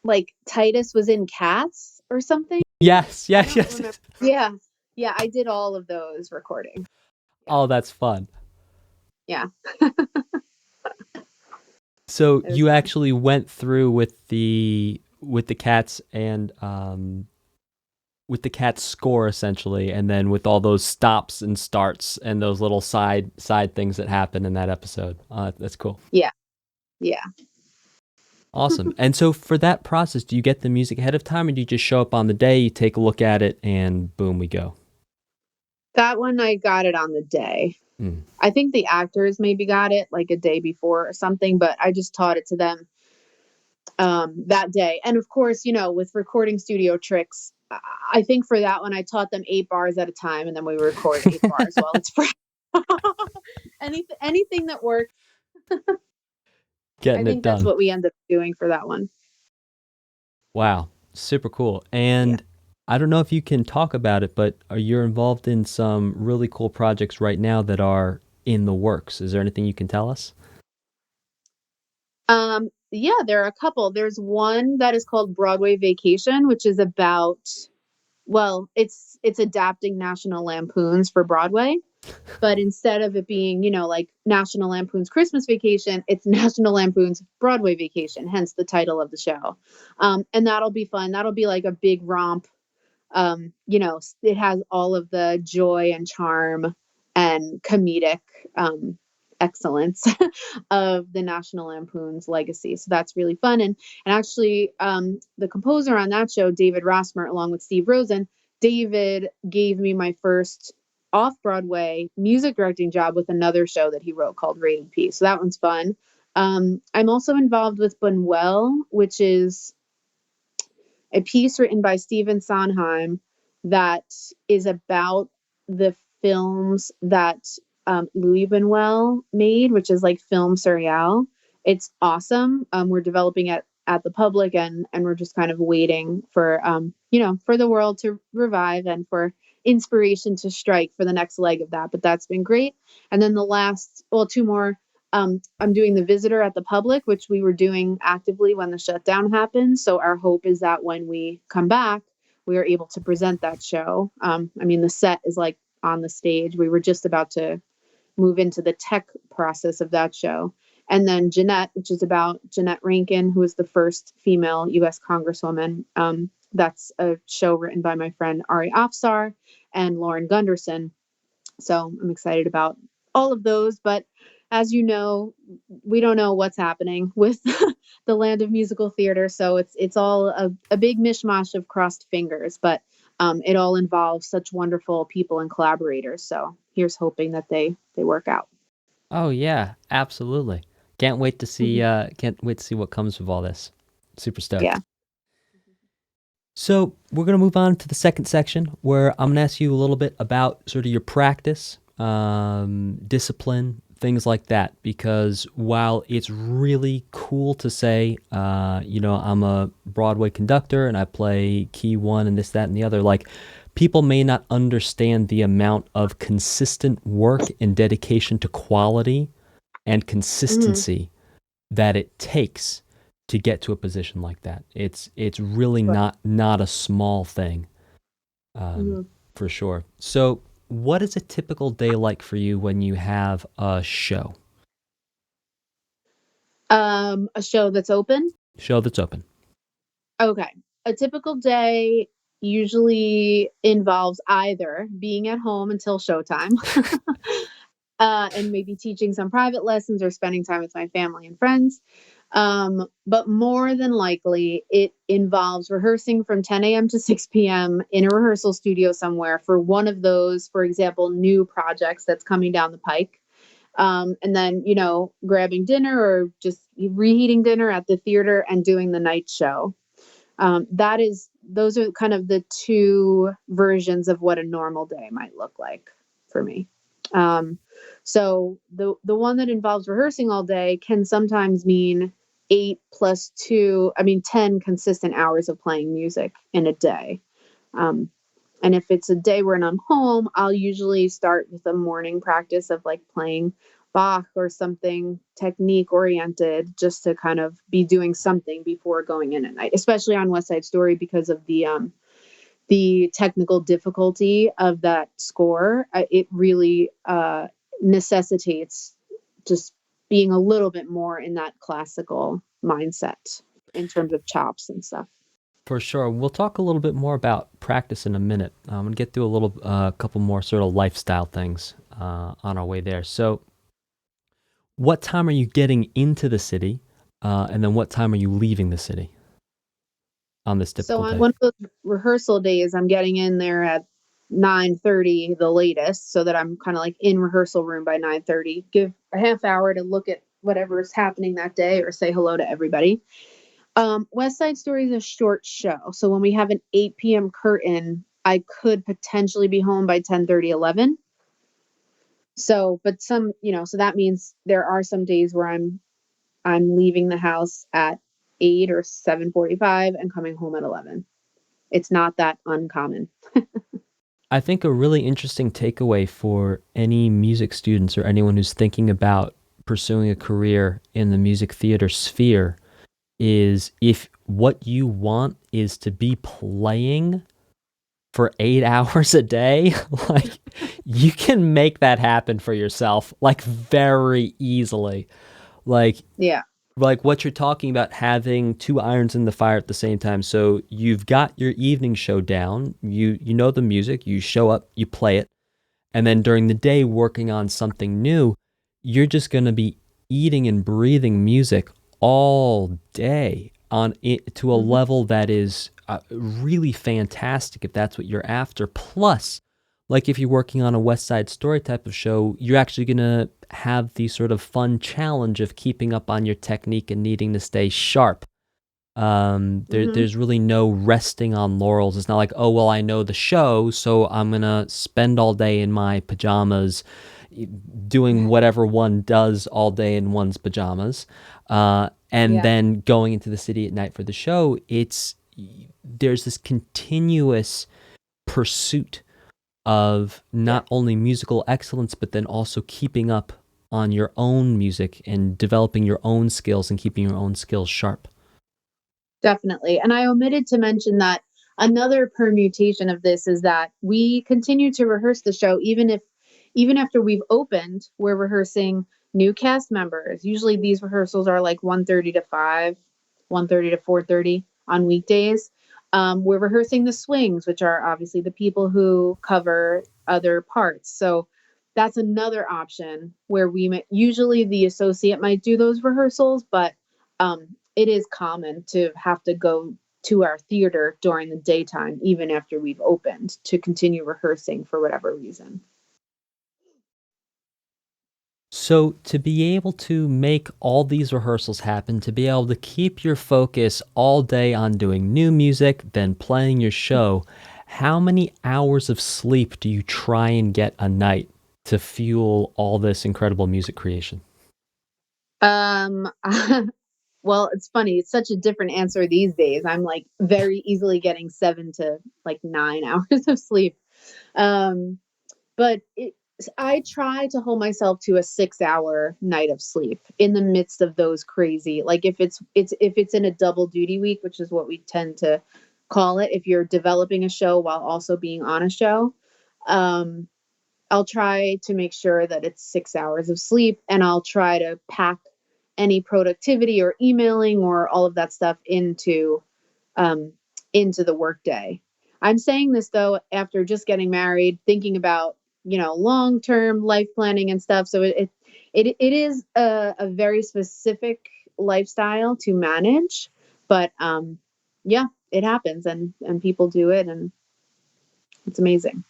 like, Titus was in Cats or something. Yes. Yeah. Yeah, I did all of those recordings. Yeah. Oh, that's fun. Yeah. So you actually went through with the Cats and with the Cats score essentially, and then with all those stops and starts and those little side things that happen in that episode. That's cool. Yeah. Awesome. And so for that process, do you get the music ahead of time, or do you just show up on the day, you take a look at it, and boom, we go? That one, I got it on the day. I think the actors maybe got it like a day before or something, but I just taught it to them that day. And of course, with recording studio tricks, I think for that one, I taught them 8 bars at a time, and then we record 8 bars while it's fresh. Anything that works. Getting I think it done. that's what we ended up doing for that one. Wow. Super cool. And I don't know if you can talk about it, but you're involved in some really cool projects right now that are in the works. Is there anything you can tell us? Yeah, there are a couple. There's one that is called Broadway Vacation, which is about, well, it's adapting National Lampoons for Broadway. But instead of it being, like National Lampoon's Christmas Vacation, it's National Lampoon's Broadway Vacation, hence the title of the show. And that'll be fun. That'll be like a big romp. It has all of the joy and charm and comedic excellence of the National Lampoon's legacy. So that's really fun. And actually, the composer on that show, David Rossmer, along with Steve Rosen, David gave me my first off-Broadway music directing job with another show that he wrote called Rated P. So that one's fun. I'm also involved with Buñuel, which is a piece written by Stephen Sondheim that is about the films that Louis Buñuel made, which is like film surreal. It's awesome. We're developing it at the public, and we're just kind of waiting for for the world to revive and for inspiration to strike for the next leg of that. But that's been great. And then the last, well, 2 more. I'm doing The Visitor at the Public, which we were doing actively when the shutdown happened. So our hope is that when we come back, we are able to present that show. The set is like on the stage. We were just about to move into the tech process of that show. And then Jeanette, which is about Jeanette Rankin, who was the first female U.S. Congresswoman. That's a show written by my friend Ari Afsar and Lauren Gunderson. So I'm excited about all of those. But as you know, we don't know what's happening with the land of musical theater. So it's all a big mishmash of crossed fingers, but it all involves such wonderful people and collaborators. So here's hoping that they work out. Oh yeah, absolutely. Can't wait to see what comes of all this. Super stoked. Yeah. So we're going to move on to the second section where I'm going to ask you a little bit about sort of your practice, discipline, things like that. Because while it's really cool to say, I'm a Broadway conductor and I play key one and this, that, and the other, like people may not understand the amount of consistent work and dedication to quality and consistency that it takes to get to a position like that. It's really not a small thing, for sure. So what is a typical day like for you when you have a show? A show that's open? Show that's open. Okay. A typical day usually involves either being at home until showtime and maybe teaching some private lessons or spending time with my family and friends. But more than likely, it involves rehearsing from 10 a.m. to 6 p.m. in a rehearsal studio somewhere for one of those, for example, new projects that's coming down the pike. And then, grabbing dinner or just reheating dinner at the theater and doing the night show. Those are kind of the two versions of what a normal day might look like for me. So the one that involves rehearsing all day can sometimes mean 10 consistent hours of playing music in a day. And if it's a day when I'm home, I'll usually start with a morning practice of like playing Bach or something technique oriented, just to kind of be doing something before going in at night, especially on West Side Story because of the technical difficulty of that score. It really necessitates just being a little bit more in that classical mindset in terms of chops and stuff. For sure. We'll talk a little bit more about practice in a minute. I'm going to get through a couple more sort of lifestyle things on our way there. So what time are you getting into the city? And then what time are you leaving the city on this typical day? So on one of those rehearsal days, I'm getting in there at 9:30, the latest, so that I'm kind of like in rehearsal room by 9:30. Give a half hour to look at whatever is happening that day or say hello to everybody. West Side Story is a short show. So when we have an 8 p.m. curtain, I could potentially be home by 10:30, 11. So, but so that means there are some days where I'm leaving the house at 8 or 7:45 and coming home at 11. It's not that uncommon. I think a really interesting takeaway for any music students or anyone who's thinking about pursuing a career in the music theater sphere is if what you want is to be playing for 8 hours a day, like you can make that happen for yourself like very easily. Like what you're talking about, having two irons in the fire at the same time. So you've got your evening show down, you know the music, you show up, you play it, and then during the day working on something new, you're just going to be eating and breathing music all day on it to a level that is really fantastic if that's what you're after. Plus, like if you're working on a West Side Story type of show, you're actually going to have the sort of fun challenge of keeping up on your technique and needing to stay sharp. There's really no resting on laurels. It's not like, oh, well, I know the show, so I'm going to spend all day in my pajamas doing whatever one does all day in one's pajamas. Then going into the city at night for the show, there's this continuous pursuit of not only musical excellence, but then also keeping up on your own music and developing your own skills and keeping your own skills sharp. Definitely. And I omitted to mention that another permutation of this is that we continue to rehearse the show even after we've opened. We're rehearsing new cast members. Usually these rehearsals are like 1:30 to 5, 1:30 to 4:30 on weekdays. We're rehearsing the swings, which are obviously the people who cover other parts. So that's another option where usually the associate might do those rehearsals, but it is common to have to go to our theater during the daytime, even after we've opened, to continue rehearsing for whatever reason. So, to be able to make all these rehearsals happen, to be able to keep your focus all day on doing new music, then playing your show, how many hours of sleep do you try and get a night to fuel all this incredible music creation? Um, well, it's funny. It's such a different answer these days. I'm like very easily getting 7 to like 9 hours of sleep. Um, but I try to hold myself to a 6-hour night of sleep in the midst of those crazy. Like if it's in a double duty week, which is what we tend to call it, if you're developing a show while also being on a show, um, I'll try to make sure that it's 6 hours of sleep, and I'll try to pack any productivity or emailing or all of that stuff um, into the workday. I'm saying this though after just getting married, thinking about long term life planning and stuff. So it is a very specific lifestyle to manage, but yeah, it happens, and people do it, and it's amazing.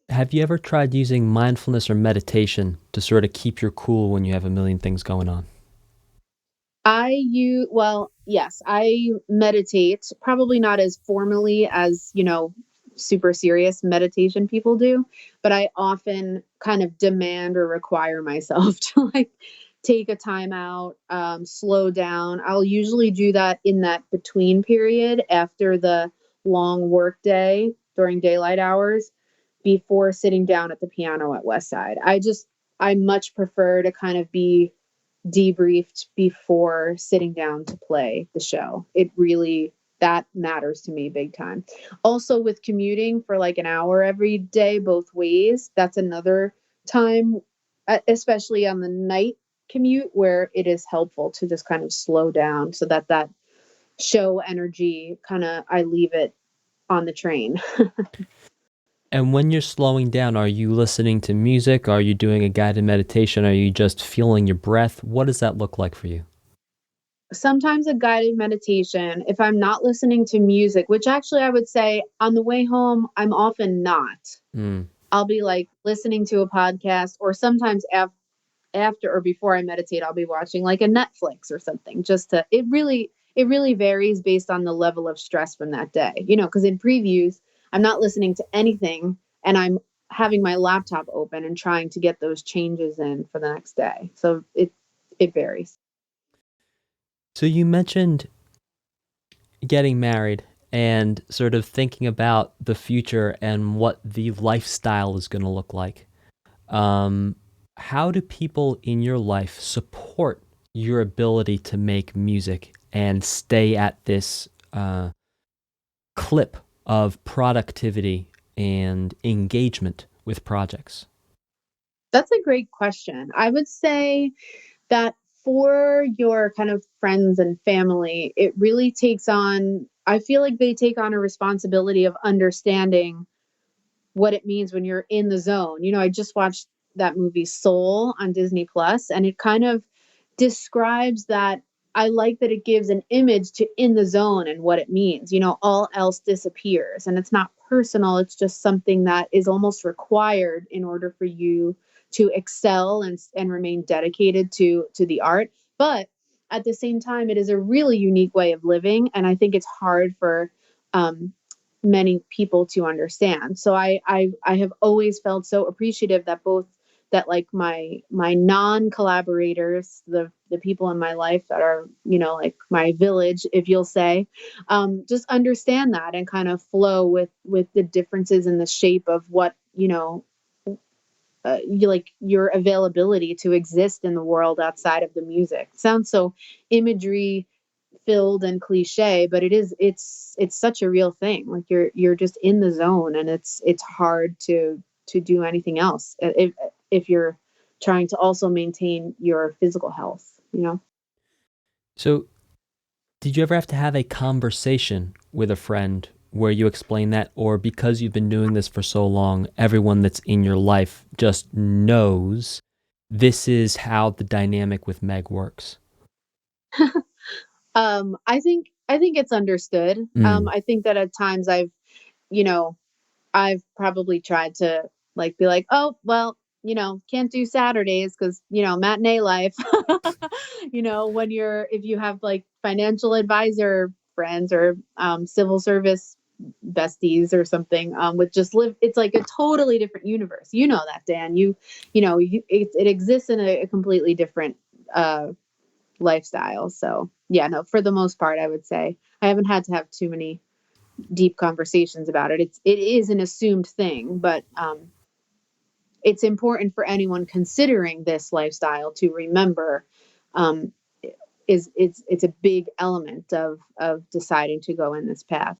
Have you ever tried using mindfulness or meditation to sort of keep your cool when you have a million things going on? Well, yes, I meditate, probably not as formally as, super serious meditation people do, but I often kind of demand or require myself to like take a time out, slow down. I'll usually do that in that between period after the long work day during daylight hours before sitting down at the piano at West Side. I much prefer to kind of be debriefed before sitting down to play the show. It really, that matters to me big time. Also, with commuting for like an hour every day, both ways, that's another time, especially on the night commute, where it is helpful to just kind of slow down so that that show energy kind of, I leave it on the train. And when you're slowing down, are you listening to music? Are you doing a guided meditation? Are you just feeling your breath? What does that look like for you? Sometimes a guided meditation, if I'm not listening to music, which actually I would say on the way home, I'm often not. Mm. I'll be like listening to a podcast, or sometimes after or before I meditate, I'll be watching like a Netflix or something, just to, it really varies based on the level of stress from that day, because in previews, I'm not listening to anything, and I'm having my laptop open and trying to get those changes in for the next day. So it varies. So you mentioned getting married and sort of thinking about the future and what the lifestyle is going to look like. Um, how do people in your life support your ability to make music and stay at this clip of productivity and engagement with projects? That's a great question. I would say that for your kind of friends and family, it really takes on, I feel like they take on a responsibility of understanding what it means when you're in the zone. I just watched that movie Soul on Disney Plus, and it kind of describes that. I like that it gives an image to in the zone and what it means. All else disappears, and it's not personal. It's just something that is almost required in order for you to excel and remain dedicated to the art. But at the same time, it is a really unique way of living, and I think it's hard for um, many people to understand. So I have always felt so appreciative that both that like my non-collaborators, the people in my life that are, like my village, if you'll say, just understand that and kind of flow with the differences in the shape of what, you like your availability to exist in the world outside of the music. It sounds so imagery filled and cliche, but it's such a real thing. Like you're just in the zone, and it's hard to do anything else if you're trying to also maintain your physical health, you know? So, did you ever have to have a conversation with a friend where you explain that, or because you've been doing this for so long, everyone that's in your life just knows this is how the dynamic with Meg works? I think it's understood. Mm. I think that at times you know, I've probably tried to like be like, oh, well, can't do Saturdays because, matinee life. When if you have like financial advisor friends or civil service besties or something, with just live, it's like a totally different universe. You know that, Dan. It exists in a completely different lifestyle. So yeah, no, for the most part, I would say I haven't had to have too many deep conversations about it. It is an assumed thing, but it's important for anyone considering this lifestyle to remember um, it's a big element of deciding to go in this path.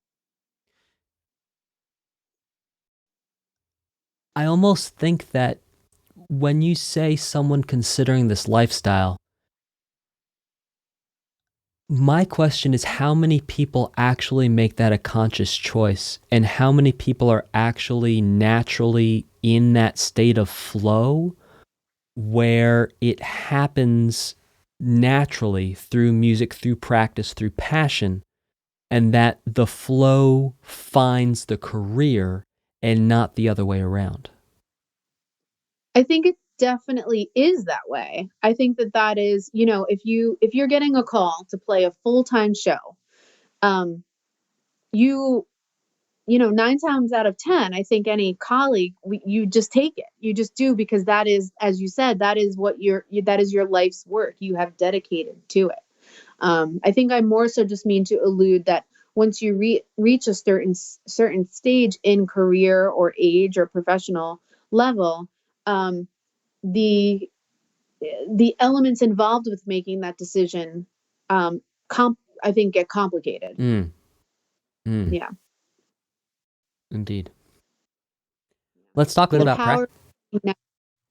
I almost think that when you say someone considering this lifestyle, my question is how many people actually make that a conscious choice, and how many people are actually naturally in that state of flow where it happens naturally through music, through practice, through passion, and that the flow finds the career and not the other way around. I think it definitely is that way. I think that is, if you're getting a call to play a full-time show, um, you 9 times out of 10, I think any colleague, you just take it. You just do, because that is, as you said, that is that is your life's work. You have dedicated to it. I think I more so just mean to allude that once you reach a certain stage in career or age or professional level, the the elements involved with making that decision, I think, get complicated. Mm, mm, Yeah. indeed. Let's talk a bit The about power. practice.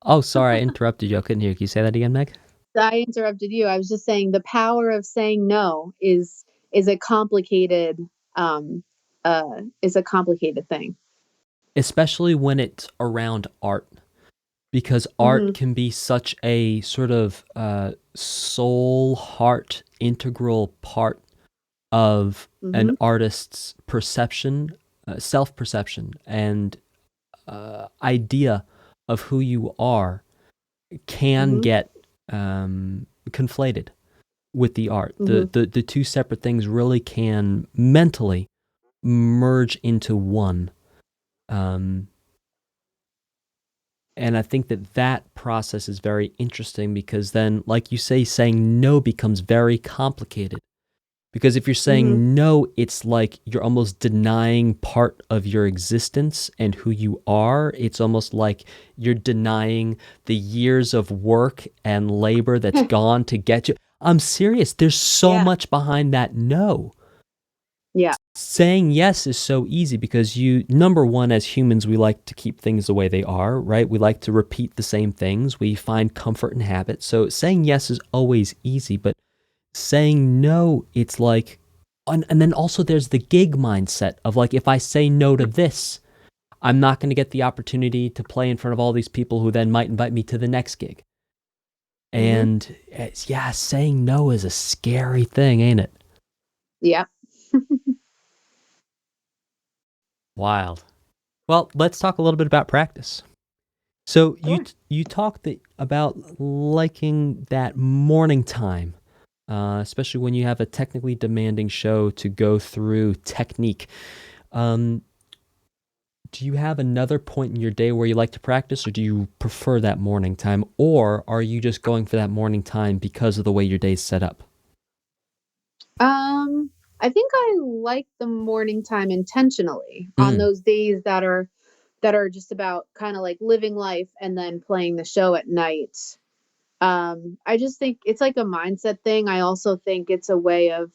Oh, sorry, I interrupted you. I couldn't hear you. Can you say that again, Meg? I interrupted you. I was just saying the power of saying no is a complicated thing. Especially when it's around art, because art Hmm. can be such a sort of soul, heart, integral part of an Hmm. artist's perception, self-perception, and idea of who you are can Hmm. get conflated with the art. Hmm. The two separate things really can mentally merge into one. Um, and I think that process is very interesting, because then, like you say, saying no becomes very complicated. Because if you're Hmm. saying no, it's like you're almost denying part of your existence and who you are. It's almost like you're denying the years of work and labor that's gone to get you. I'm serious. There's so Yeah. much behind that no. Yeah. Saying yes is so easy because number one, as humans, we like to keep things the way they are, right? We like to repeat the same things. We find comfort in habit. So saying yes is always easy, but saying no, it's like, and then also there's the gig mindset of like, if I say no to this, I'm not going to get the opportunity to play in front of all these people who then might invite me to the next gig. Hmm. And yeah, saying no is a scary thing, ain't it? Yeah. Wild. Well, let's talk a little bit about practice. So Sure. you talked about liking that morning time, especially when you have a technically demanding show to go through technique. Um, do you have another point in your day where you like to practice, or do you prefer that morning time, or are you just going for that morning time because of the way your day's set up? Um, I think I like the morning time intentionally on Mm, those days that are just about kind of like living life and then playing the show at night. I just think it's like a mindset thing. I also think it's a way of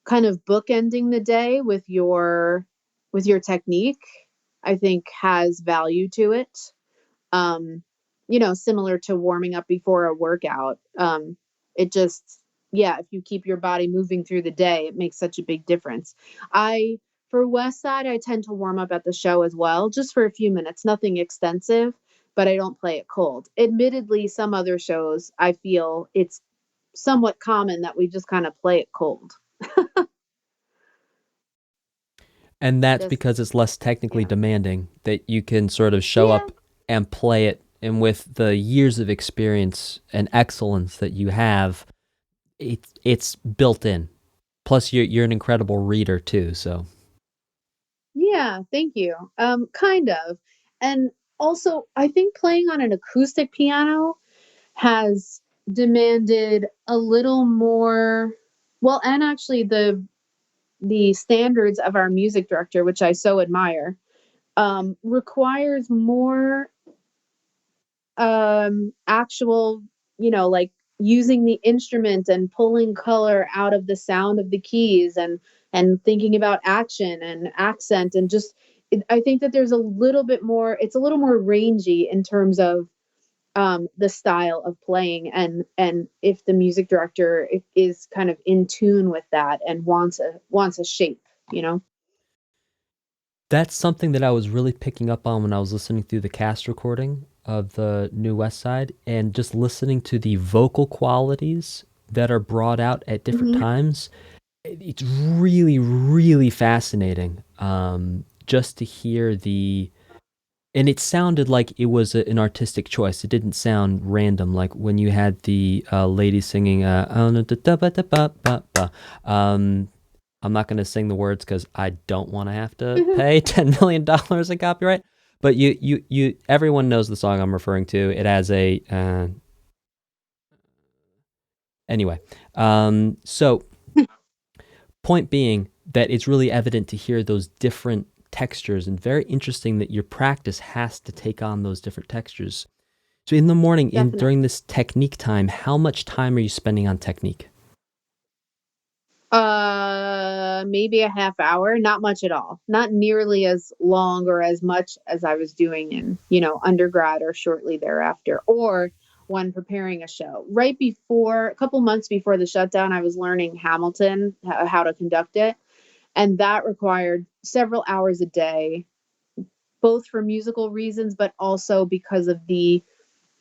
kind of bookending the day with your technique. I think has value to it. Um, similar to warming up before a workout. It just, yeah, if you keep your body moving through the day, it makes such a big difference. For West Side, I tend to warm up at the show as well, just for a few minutes, nothing extensive, but I don't play it cold. Admittedly, some other shows, I feel it's somewhat common that we just kind of play it cold. And that's Just, because it's less technically yeah. demanding, that you can sort of show Yeah. up and play it. And with the years of experience and excellence that you have, it's built in. Plus, you're an incredible reader too. So Yeah, thank you. Kind of. And also, I think playing on an acoustic piano has demanded a little more, well, and actually the standards of our music director, which I so admire, requires more actual, like using the instrument and pulling color out of the sound of the keys and thinking about action and accent and just I think that there's a little bit more, it's a little more rangy in terms of the style of playing, and if the music director is kind of in tune with that and wants a shape, you know. that's something that I was really picking up on when I was listening through the cast recording of the New West Side, and just listening to the vocal qualities that are brought out at different Hmm. times. It's really, really fascinating, just to hear and it sounded like it was an artistic choice. It didn't sound random, like when you had the lady singing, I'm not going to sing the words because I don't want to have to pay $10 million in copyright. But everyone knows the song I'm referring to. It has a, anyway. So point being that it's really evident to hear those different textures, and very interesting that your practice has to take on those different textures. So in the morning, Definitely. during this technique time, how much time are you spending on technique? Maybe a half hour, not much at all. Not nearly as long or as much as I was doing in, undergrad or shortly thereafter, or when preparing a show. Right before, a couple months before the shutdown, I was learning Hamilton, how to conduct it, and that required several hours a day, both for musical reasons, but also because of the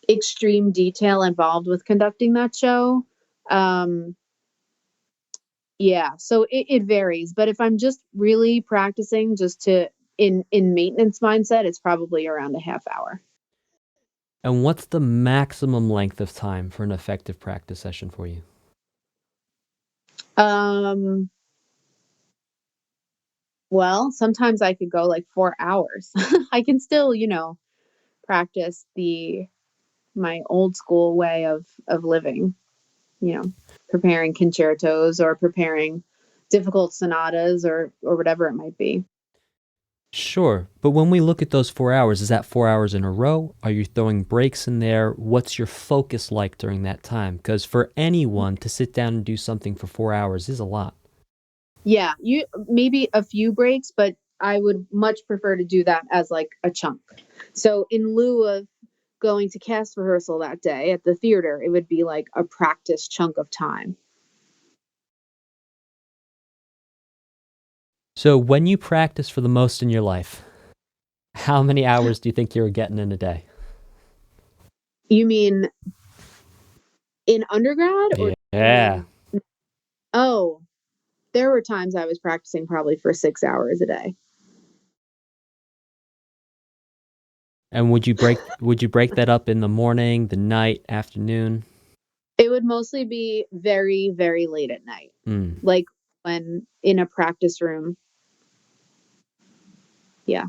extreme detail involved with conducting that show. Um, Yeah, so it varies, but if I'm just really practicing just to in maintenance mindset, it's probably around a half hour. And what's the maximum length of time for an effective practice session for you? Um, well, sometimes I could go like 4 hours. I can still, practice the my old school way of living, preparing concertos or preparing difficult sonatas or whatever it might be. Sure, but when we look at those 4 hours, is that 4 hours in a row? Are you throwing breaks in there? What's your focus like during that time? Because for anyone to sit down and do something for 4 hours is a lot. Yeah, you maybe a few breaks, but I would much prefer to do that as like a chunk. So in lieu of going to cast rehearsal that day at the theater, it would be like a practice chunk of time. So when you practice for the most in your life, how many hours do you think you're getting in a day? You mean in undergrad or Yeah. oh, there were times I was practicing probably for 6 hours a day. And would you break that up in the morning, the night, afternoon? It would mostly be very, very late at night, Mm. like when in a practice room. Yeah.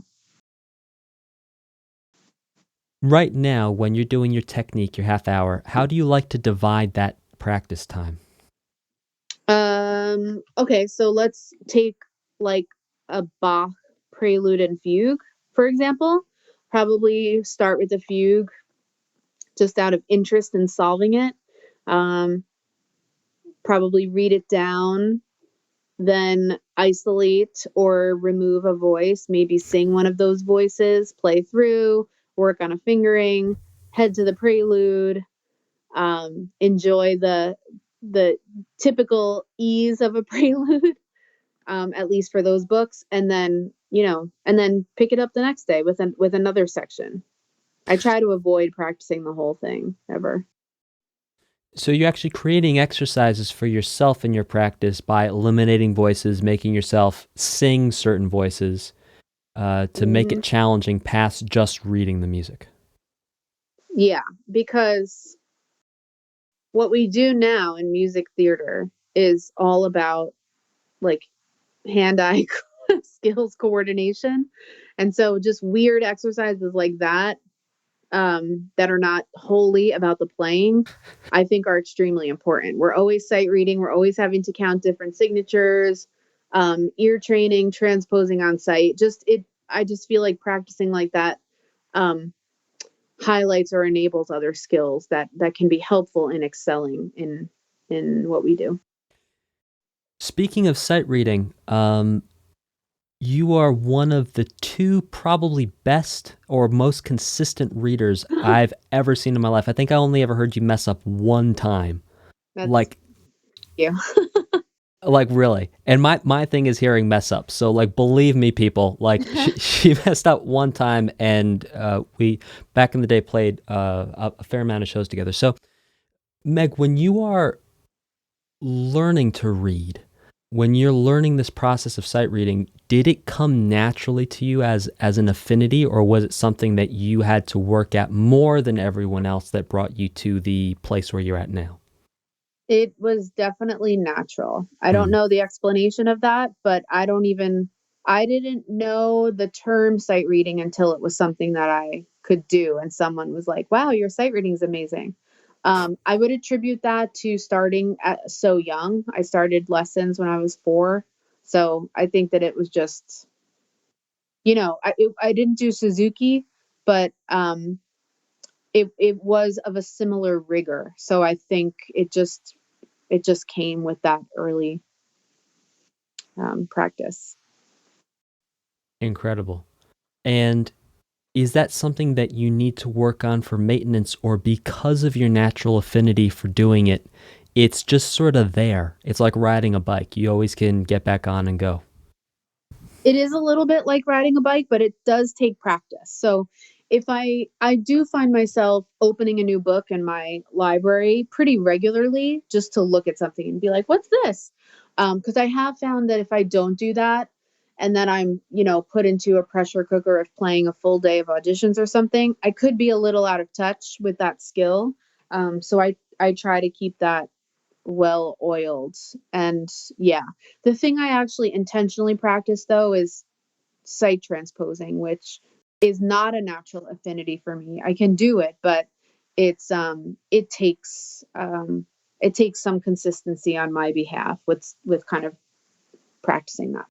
Right now, when you're doing your technique, your half hour, how do you like to divide that practice time? Okay, so let's take like a Bach prelude and fugue, for example. Probably start with the fugue just out of interest in solving it. Um, Probably read it down, then isolate or remove a voice, maybe sing one of those voices, play through, work on a fingering, head to the prelude, enjoy the typical ease of a prelude, at least for those books, and then pick it up the next day with another section. I try to avoid practicing the whole thing ever. So you're actually creating exercises for yourself in your practice by eliminating voices, making yourself sing certain voices to make it challenging past just reading the music. Yeah, because what we do now in music theater is all about like hand-eye skills coordination. And so just weird exercises like that that are not wholly about the playing, I think are extremely important. We're always sight reading. We're always having to count different signatures, ear training, transposing on sight. I just feel like practicing like that highlights or enables other skills that can be helpful in excelling in what we do. Speaking of sight reading, you are one of the two probably best or most consistent readers I've ever seen in my life. I think I only ever heard you mess up one time. That's you. Like really. And my thing is hearing mess up. So like, believe me, people, like she messed up one time, and we back in the day played a fair amount of shows together. So Meg, when you are learning to read, when you're learning this process of sight reading, did it come naturally to you as an affinity, or was it something that you had to work at more than everyone else that brought you to the place where you're at now? It was definitely natural. I don't know the explanation of that, but I didn't know the term sight reading until it was something that I could do. And someone was like, wow, your sight reading is amazing. I would attribute that to starting at so young. I started lessons when I was 4. So I think that it was just, I didn't do Suzuki, but it was of a similar rigor. So I think it just came with that early practice. Incredible. And is that something that you need to work on for maintenance, or because of your natural affinity for doing it, it's just sort of there? It's like riding a bike. You always can get back on and go. It is a little bit like riding a bike, but it does take practice. So if I do find myself opening a new book in my library pretty regularly just to look at something and be like, what's this? Because I have found that if I don't do that, and then I'm, put into a pressure cooker of playing a full day of auditions or something, I could be a little out of touch with that skill. So I try to keep that well oiled. And yeah, the thing I actually intentionally practice though is sight transposing, which is not a natural affinity for me. I can do it, but it's it takes some consistency on my behalf with kind of practicing that.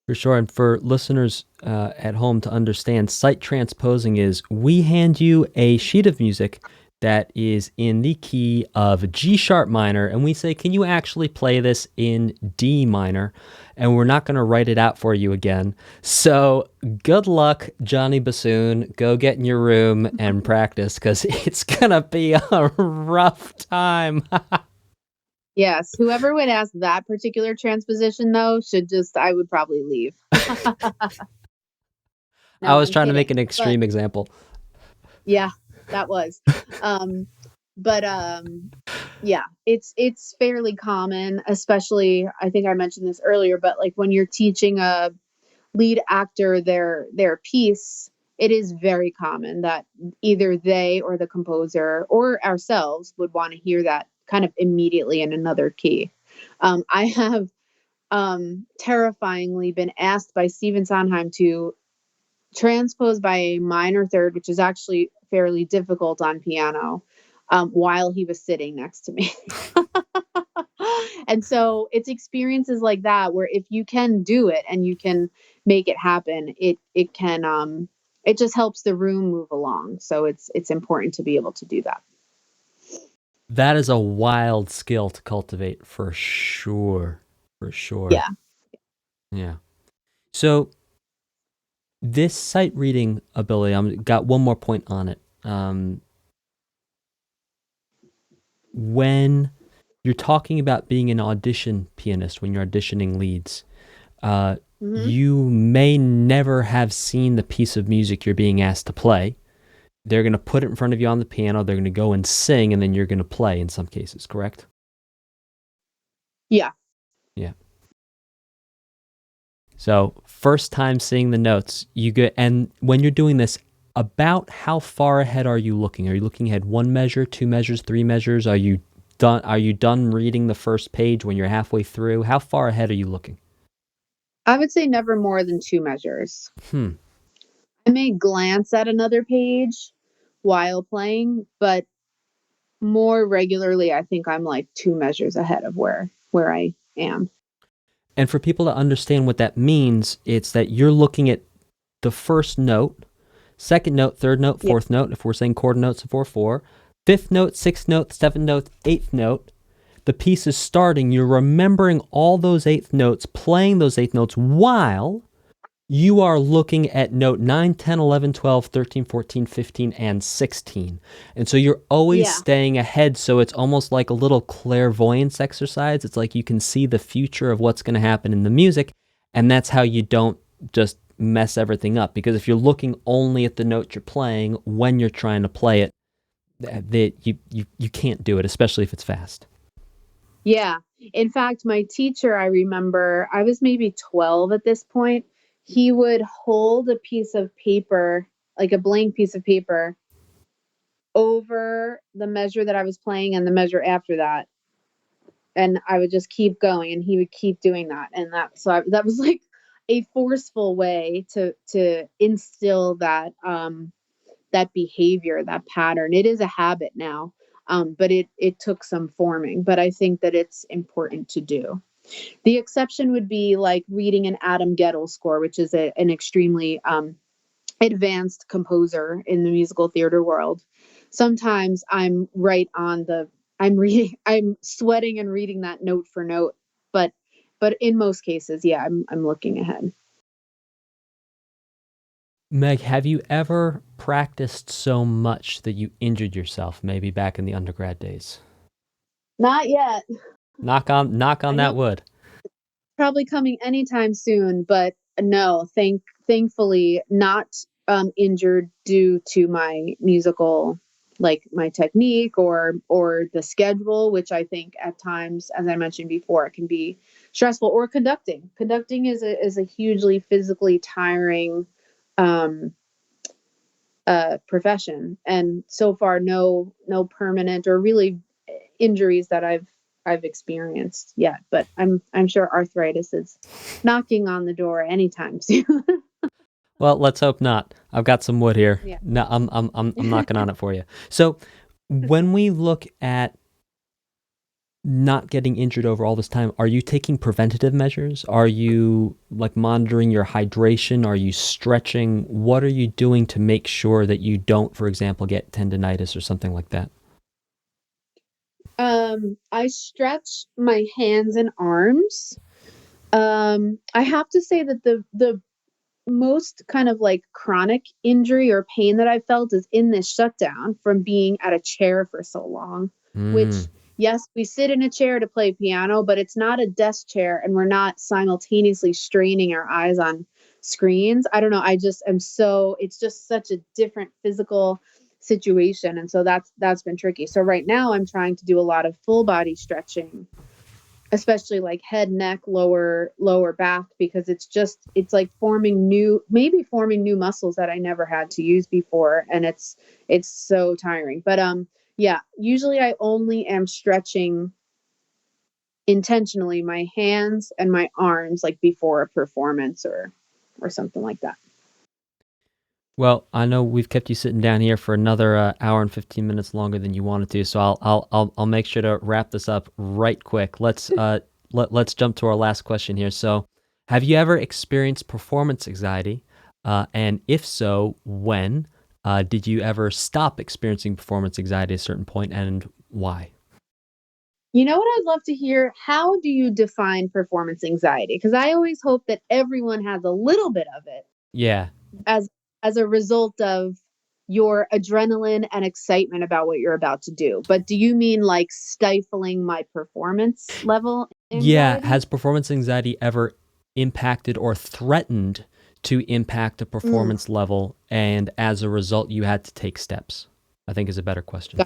For sure. And for listeners at home to understand, sight transposing is we hand you a sheet of music that is in the key of G sharp minor, and we say, can you actually play this in D minor? And we're not going to write it out for you again. So good luck, Johnny Bassoon. Go get in your room and practice, because it's going to be a rough time. Yes, whoever would ask that particular transposition though I would probably leave. I was I'm trying to kidding. make an extreme example. Yeah, that was. But yeah, it's fairly common, especially, I think I mentioned this earlier, but like when you're teaching a lead actor their piece, it is very common that either they or the composer or ourselves would want to hear that kind of immediately in another key. I have terrifyingly been asked by Stephen Sondheim to transpose by a minor third, which is actually fairly difficult on piano, while he was sitting next to me. And so it's experiences like that where if you can do it and you can make it happen, it can it just helps the room move along. So it's important to be able to do that. That is a wild skill to cultivate, for sure. For sure. Yeah. Yeah. So this sight reading ability, I've got one more point on it. when you're talking about being an audition pianist, when you're auditioning leads, Hmm. you may never have seen the piece of music you're being asked to play. They're going to put it in front of you on the piano, they're going to go and sing, and then you're going to play in some cases, correct? Yeah. Yeah. So, first time seeing the notes, you get, and when you're doing this, about how far ahead are you looking? Are you looking ahead one measure, two measures, three measures? Are you done reading the first page when you're halfway through? How far ahead are you looking? I would say never more than 2 measures. Hmm. I may glance at another page while playing, but more regularly, I think I'm like 2 measures ahead of where I am. And for people to understand what that means, it's that you're looking at the first note, second note, third note, Yeah. fourth note, if we're saying quarter notes, 4/4, fifth note, sixth note, seventh note, eighth note. The piece is starting. You're remembering all those eighth notes, playing those eighth notes while you are looking at note 9, 10, 11, 12, 13, 14, 15, and 16. And so you're always Yeah. staying ahead. So it's almost like a little clairvoyance exercise. It's like you can see the future of what's going to happen in the music. And that's how you don't just mess everything up. Because if you're looking only at the note you're playing when you're trying to play it, you can't do it, especially if it's fast. Yeah. In fact, my teacher, I remember, I was maybe 12 at this point. He would hold a piece of paper, like a blank piece of paper, over the measure that I was playing and the measure after that. And I would just keep going and he would keep doing that. And that was like a forceful way to instill that behavior, that pattern. It is a habit now. But it took some forming, but I think that it's important to do. The exception would be like reading an Adam Gettle score, which is an extremely advanced composer in the musical theater world. Sometimes I'm sweating and reading that note for note, but in most cases, yeah, I'm looking ahead. Meg, have you ever practiced so much that you injured yourself, maybe back in the undergrad days? Not yet. Knock on I know that wood. probably coming anytime soon, but no, thankfully not injured due to my musical, like my technique or the schedule, which I think at times, as I mentioned before, it can be stressful. Or conducting. Conducting is a hugely physically tiring um profession, and so far no permanent or really injuries that I've experienced yet, but I'm sure arthritis is knocking on the door anytime soon. Well, let's hope not. I've got some wood here. Yeah. No, I'm knocking on it for you. So, when we look at not getting injured over all this time, are you taking preventative measures? Are you like monitoring your hydration? Are you stretching? What are you doing to make sure that you don't, for example, get tendonitis or something like that? I stretch my hands and arms. I have to say that the most kind of like chronic injury or pain that I felt is in this shutdown from being at a chair for so long, Mm. which, yes, we sit in a chair to play piano, but it's not a desk chair and we're not simultaneously straining our eyes on screens. I don't know. I just am so, it's just such a different physical situation. And so that's been tricky. So right now I'm trying to do a lot of full body stretching, especially like head, neck, lower back, because it's like forming new muscles that I never had to use before, and it's so tiring. But yeah, usually I only am stretching intentionally my hands and my arms like before a performance or something like that. Well, I know we've kept you sitting down here for another hour and 15 minutes longer than you wanted to, so I'll make sure to wrap this up right quick. Let's jump to our last question here. So, have you ever experienced performance anxiety? And if so, when? Did you ever stop experiencing performance anxiety at a certain point, and why? You know what I'd love to hear? How do you define performance anxiety? Because I always hope that everyone has a little bit of it Yeah. as as a result of your adrenaline and excitement about what you're about to do. But do you mean like stifling my performance level Yeah, anxiety? has performance anxiety ever impacted or threatened to impact a Mm, performance level, and as a result, you had to take steps? I think is a better question.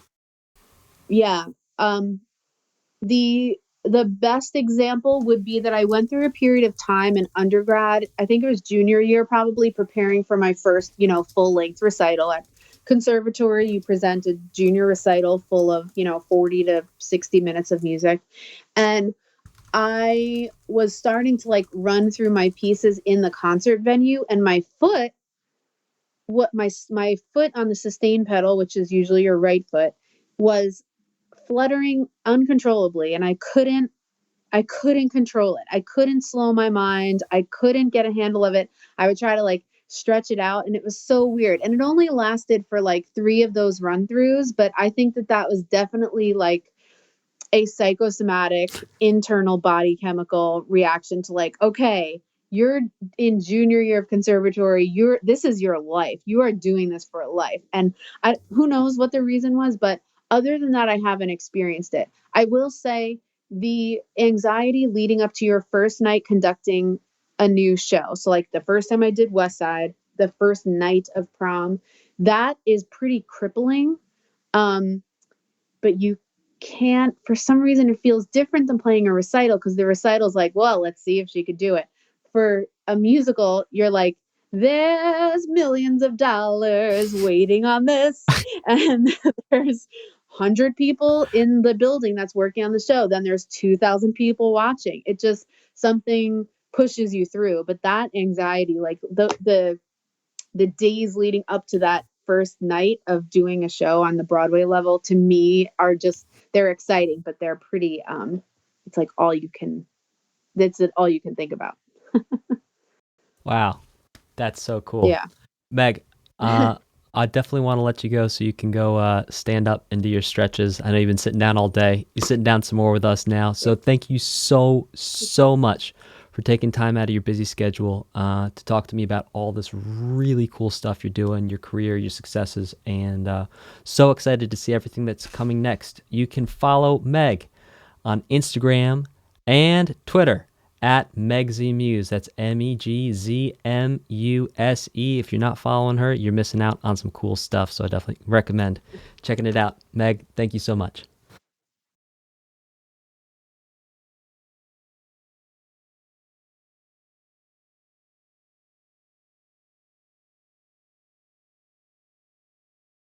yeah. Um, the best example would be that I went through a period of time in undergrad. I think it was junior year, probably preparing for my first, full length recital at conservatory. You present a junior recital full of, 40 to 60 minutes of music. And I was starting to like run through my pieces in the concert venue, and my foot on the sustain pedal, which is usually your right foot, was fluttering uncontrollably, and I couldn't control it. I couldn't slow my mind. I couldn't get a handle of it. I would try to like stretch it out, and it was so weird. And it only lasted for like 3 of those run throughs, but I think that was definitely like a psychosomatic internal body chemical reaction to like, okay, you're in junior year of conservatory, this is your life, you are doing this for a life. And who knows what the reason was, but other than that, I haven't experienced it. I will say the anxiety leading up to your first night conducting a new show, so like the first time I did West Side, the first night of Prom, that is pretty crippling. But you can't, for some reason, it feels different than playing a recital, because the recital's like, well, let's see if she could do it. For a musical, you're like, there's millions of dollars waiting on this, and there's 100 people in the building that's working on the show, then there's 2,000 people watching. It just, something pushes you through. But that anxiety, like the days leading up to that first night of doing a show on the Broadway level, to me, are just, they're exciting, but they're pretty it's like all you can think about. Wow, that's so cool. Yeah. Meg, I definitely want to let you go so you can go stand up and do your stretches. I know you've been sitting down all day. You're sitting down some more with us now. So thank you so, so much for taking time out of your busy schedule to talk to me about all this really cool stuff you're doing, your career, your successes, and so excited to see everything that's coming next. You can follow Meg on Instagram and Twitter at MegZMuse. That's MEGZMUSE. If you're not following her, you're missing out on some cool stuff. So I definitely recommend checking it out. Meg, thank you so much.